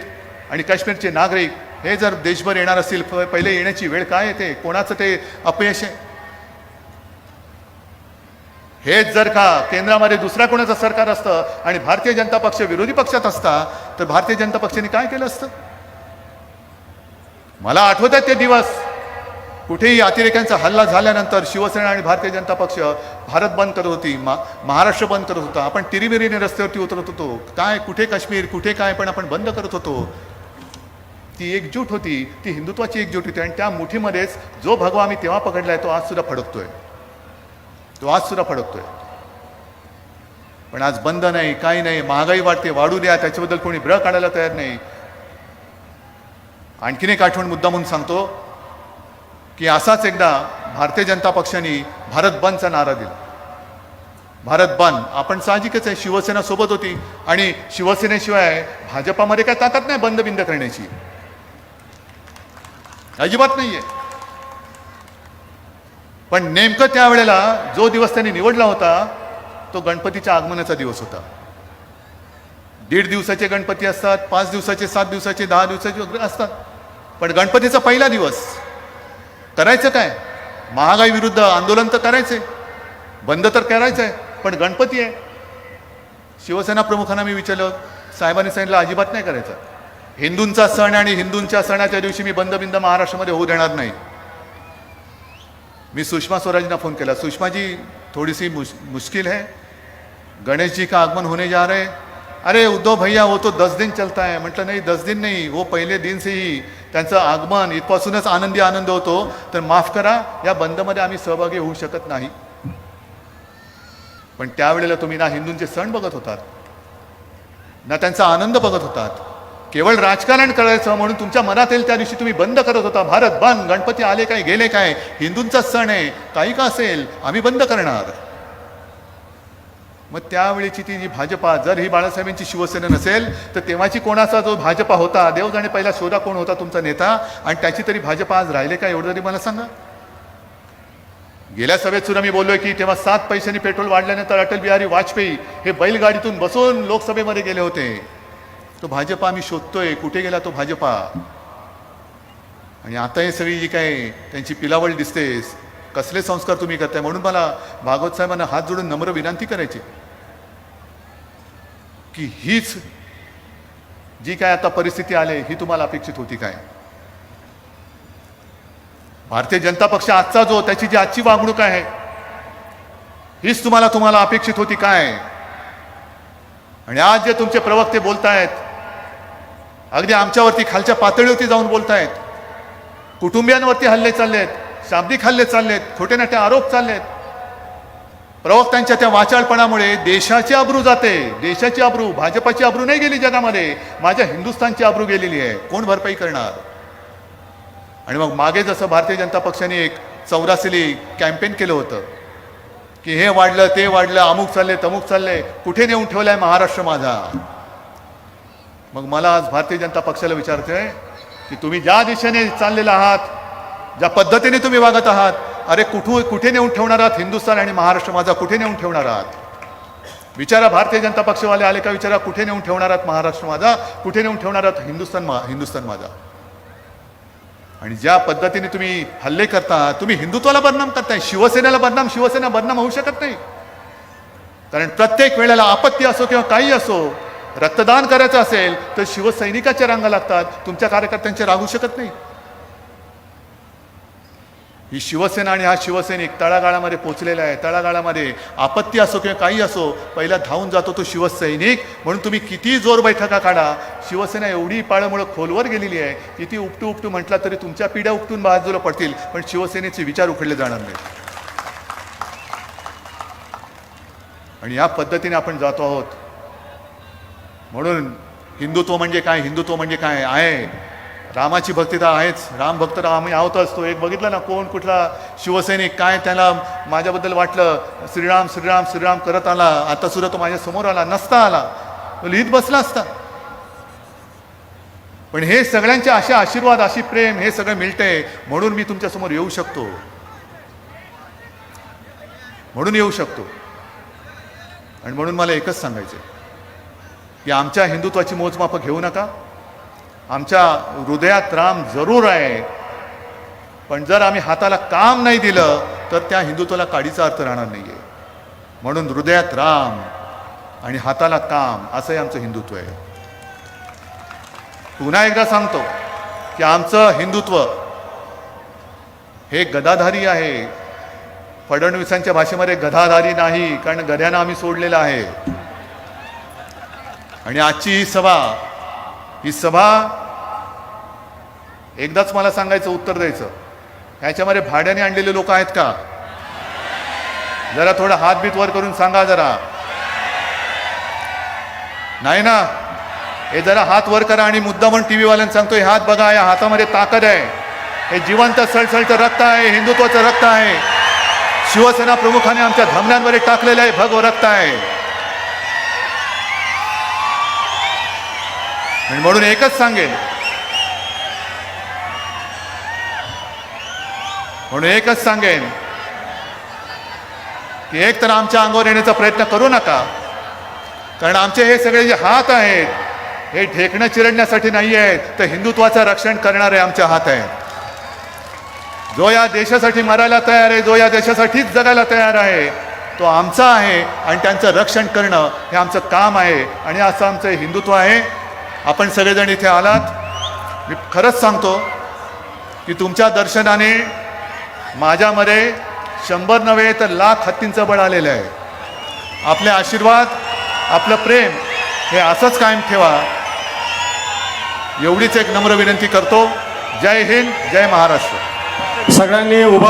आणि काश्मीरचे नागरिक हे जर देशभर येणार असतील, पहिले येण्याची वेळ काय येते? कोणाचं ते अपयश आहे? हेच जर का केंद्रामध्ये दुसऱ्या कोणाचं सरकार असतं आणि भारतीय जनता पक्ष विरोधी पक्षात असता, तर भारतीय जनता पक्षाने काय केलं असतं? मला आठवत आहे ते दिवस, कुठेही अतिरेक्यांचा हल्ला झाल्यानंतर शिवसेना आणि भारतीय जनता पक्ष भारत बंद करत होती, महाराष्ट्र बंद करत होता. आपण तिरीबिरीने रस्त्यावरती उतरत होतो. काय कुठे काश्मीर, कुठे काय, पण आपण बंद करत होतो. ती एकजूट होती, ती हिंदुत्वाची एकजूट होती. आणि त्या मुठीमध्येच जो भगवा आम्ही तेव्हा पकडलाय तो आज सुद्धा फडकतोय. पण आज बंद नाही, काही नाही. महागाई वाढते, वाढू द्या, त्याच्याबद्दल कोणी ब्र काढायला तयार नाही. आणखीन एक आठवण मुद्दा म्हणून सांगतो की असाच एकदा भारतीय जनता पक्षाने भारत बंदचा नारा दिला. भारत बंद, आपण साहजिकच आहे, शिवसेना सोबत होती आणि शिवसेनेशिवाय भाजपामध्ये काय ताकद नाही बंद बिंद करण्याची, अजिबात नाहीये. पण नेमकं त्यावेळेला जो दिवस त्यांनी निवडला होता तो गणपतीच्या आगमनाचा दिवस होता. 1.5 दिवसाचे गणपती असतात, 5 दिवसाचे, 7 दिवसाचे, 10 दिवसाचे असतात. पण गणपतीचा पहिला दिवस करायचं काय? महागाई विरुद्ध आंदोलन तर करायचंय, बंद तर करायचंय, पण गणपती आहे. शिवसेना प्रमुखांना मी विचारलं, साहेबांनी सांगितलं अजिबात नाही करायचं. हिंदूंचा सण आणि हिंदूंच्या सणाच्या दिवशी मी बंद बिंद महाराष्ट्रामध्ये होऊ देणार नाही. मी सुषमा स्वराजना फोन केला, सुषमाजी थोड़ी सी मुश्किल है, गणेश जी का आगमन होने जा रहे हैं. अरे उद्धव भैया वो तो 10 दिन चलता है. म्हटलं नाही, 10 दिन नाही, वो पहिले दिन से ही त्यांचं आगमन इथपासूनच आनंद होतो. तर माफ करा, या बंदमध्ये आम्ही सहभागी होऊ शकत नाही. पण त्यावेळेला तुम्ही ना हिंदूंचे सण बघत होतात, ना त्यांचा आनंद बघत होतात. केवळ राजकारण करायचं म्हणून तुमच्या मनात येईल त्या दिवशी तुम्ही बंद करत होता. भारत बंद, गणपती आले काय गेले काय, हिंदूंचा सण आहे, काही का असेल आम्ही बंद करणार. मग त्यावेळेची ती जी भाजपा, जर ही बाळासाहेबांची शिवसेना नसेल तर तेव्हाची कोणाचा जो भाजपा होता, देव जाणे पहिला शोधा कोण होता तुमचा नेता, आणि त्याची तरी भाजपा आज राहिले का एवढं तरी मला सांगा. गेल्या सभेत सुद्धा मी बोललोय की तेव्हा 7 पैशांनी पेट्रोल वाढल्यानंतर अटल बिहारी वाजपेयी हे बैलगाडीतून बसून लोकसभेमध्ये गेले होते. तो भाजपा आम्ही शोधतोय, कुठे गेला तो भाजपा? आणि आता हे सगळी जी काय त्यांची पिलावळ दिसते, कसले संस्कार तुम्ही करताय. म्हणून मला भागवत साहेबांना हात जोडून नम्र विनंती करायची की हीच जी काय आता परिस्थिती आली ही तुम्हाला अपेक्षित होती काय? भारतीय जनता पक्ष आजचा जो, त्याची जी आजची वागणूक आहे हीच तुम्हाला अपेक्षित होती काय? आणि आज जे तुमचे प्रवक्ते बोलतायत, अगदी आमच्यावरती खालच्या पातळीवरती जाऊन बोलतायत, कुटुंबियांवरती हल्ले चाललेत, शाब्दिक हल्ले चाललेत, खोटे नाटे आरोप चाललेत. प्रवक्त्यांच्या त्या वाचाळपणामुळे देशाची आबरू जाते. देशाची आबरू, भाजपाची आबरू नाही गेली जगामध्ये, माझ्या हिंदुस्थानची आबरू गेलेली आहे. कोण भरपाई करणार? आणि मग मागे जसं भारतीय जनता पक्षाने एक 84 कॅम्पेन केलं होतं की हे वाढलं, ते वाढलं, अमुक चालले, तमुक चालले, कुठे नेऊन ठेवलाय महाराष्ट्र माझा? मग मला आज भारतीय जनता पक्षाला विचारतोय की तुम्ही ज्या दिशेने चाललेला आहात, ज्या पद्धतीने तुम्ही वागत आहात, अरे कुठे नेऊन ठेवणार आहात हिंदुस्थान आणि महाराष्ट्र माझा? कुठे नेऊन ठेवणार आहात? विचारा, भारतीय जनता पक्षवाले आले का विचारा, कुठे नेऊन ठेवणार आहात महाराष्ट्र माझा? कुठे नेऊन ठेवणार आहात हिंदुस्थान माझा? आणि ज्या पद्धतीने तुम्ही हल्ले करता, तुम्ही हिंदुत्वाला बदनाम करताय, शिवसेना बदनाम होऊ शकत नाही. कारण प्रत्येक वेळेला आपत्ती असो किंवा काही असो, रक्तदान करायचं असेल तर शिवसैनिकाच्या रांगा लागतात, तुमच्या कार्यकर्त्यांचे राहू शकत नाही. ही शिवसेना आणि हा शिवसैनिक तळागाळामध्ये पोचलेला आहे. तळागाळामध्ये आपत्ती असो किंवा काही असो, पहिला धावून जातो तो शिवसैनिक. म्हणून तुम्ही किती जोर बैठका काढा, शिवसेना एवढी पाळमुळं खोलवर गेलेली आहे, किती उपटू उपटू म्हटला तरी तुमच्या पिढ्या उपटून बाजूला पडतील, पण शिवसेनेचे विचार उखडले जाणार नाहीत. आणि या पद्धतीने आपण जातो आहोत. म्हणून हिंदुत्व म्हणजे काय, हिंदुत्व म्हणजे काय आहे. रामाची भक्ती तर आहेच, राम भक्त आम्ही आहोतच. तो एक बघितलं ना, कोण कुठला शिवसैनिक काय त्याला माझ्याबद्दल वाटलं, श्रीराम श्रीराम श्रीराम करत आला, आता सुद्धा तो माझ्या समोर आला नसता आला, तो लिहित बसला असता. पण हे सगळ्यांचे असे आशीर्वाद, अशी प्रेम, हे सगळं मिळतंय म्हणून मी तुमच्यासमोर येऊ शकतो, म्हणून येऊ शकतो. आणि म्हणून मला एकच सांगायचं की आमच्या हिंदुत्वाची मोजमाप घेऊ नका. आमच्या हृदयात राम जरूर आहे, पण जर आम्ही हाताला काम नाही दिलं तर त्या हिंदुत्वाला काडीचा अर्थ राहणार नाही आहे. म्हणून हृदयात राम आणि हाताला काम असंही आमचं हिंदुत्व आहे. पुन्हा एकदा सांगतो की आमचं हिंदुत्व हे गदाधारी आहे. फडणवीसांच्या भाषेमध्ये गदाधारी नाही, कारण गद्यानं आम्ही सोडलेलं आहे. आणि आजची ही सभा एकदाच मला सांगायचं, उत्तर द्यायचं, ह्याच्यामध्ये भाड्याने आणलेले लोक आहेत का? जरा थोडं हातबीत वर करून सांगा जरा. नाही ना? हे जरा हात वर करा आणि मुद्दा म्हणून टी व्हीवाल्यांना सांगतो, हे हात बघा, या हातामध्ये ताकद आहे, हे जिवंत सळसळचं रक्त आहे, हिंदुत्वाचं रक्त आहे. शिवसेना प्रमुखाने आमच्या धमन्यांवर टाकलेलं आहे भगव रक्त आहे. म्हणून एकच सांगेन, की एक तर आमच्या अंगावर येण्याचा प्रयत्न करू नका, कारण आमचे हे सगळे जे हात आहेत हे ढेकणं चिरडण्यासाठी नाही आहेत, तर हिंदुत्वाचं रक्षण करणारे आमचे हात आहेत. जो या देशासाठी मरायला तयार आहे, जो या देशासाठीच जगायला तयार आहे, तो आमचा आहे. आणि त्यांचं रक्षण करणं हे आमचं काम आहे. आणि असं आमचं हिंदुत्व आहे. आपण सगळेजण इथे आलात, मी खरंच सांगतो की तुमच्या दर्शनाने माझ्यामध्ये 100 नव्हे तर 1,00,000 हत्तींचं बळ आलेलं आहे. आपले आशीर्वाद, आपलं प्रेम हे असंच कायम ठेवा, एवढीच एक नम्र विनंती करतो. जय हिंद, जय महाराष्ट्र. सगळ्यांनी उभा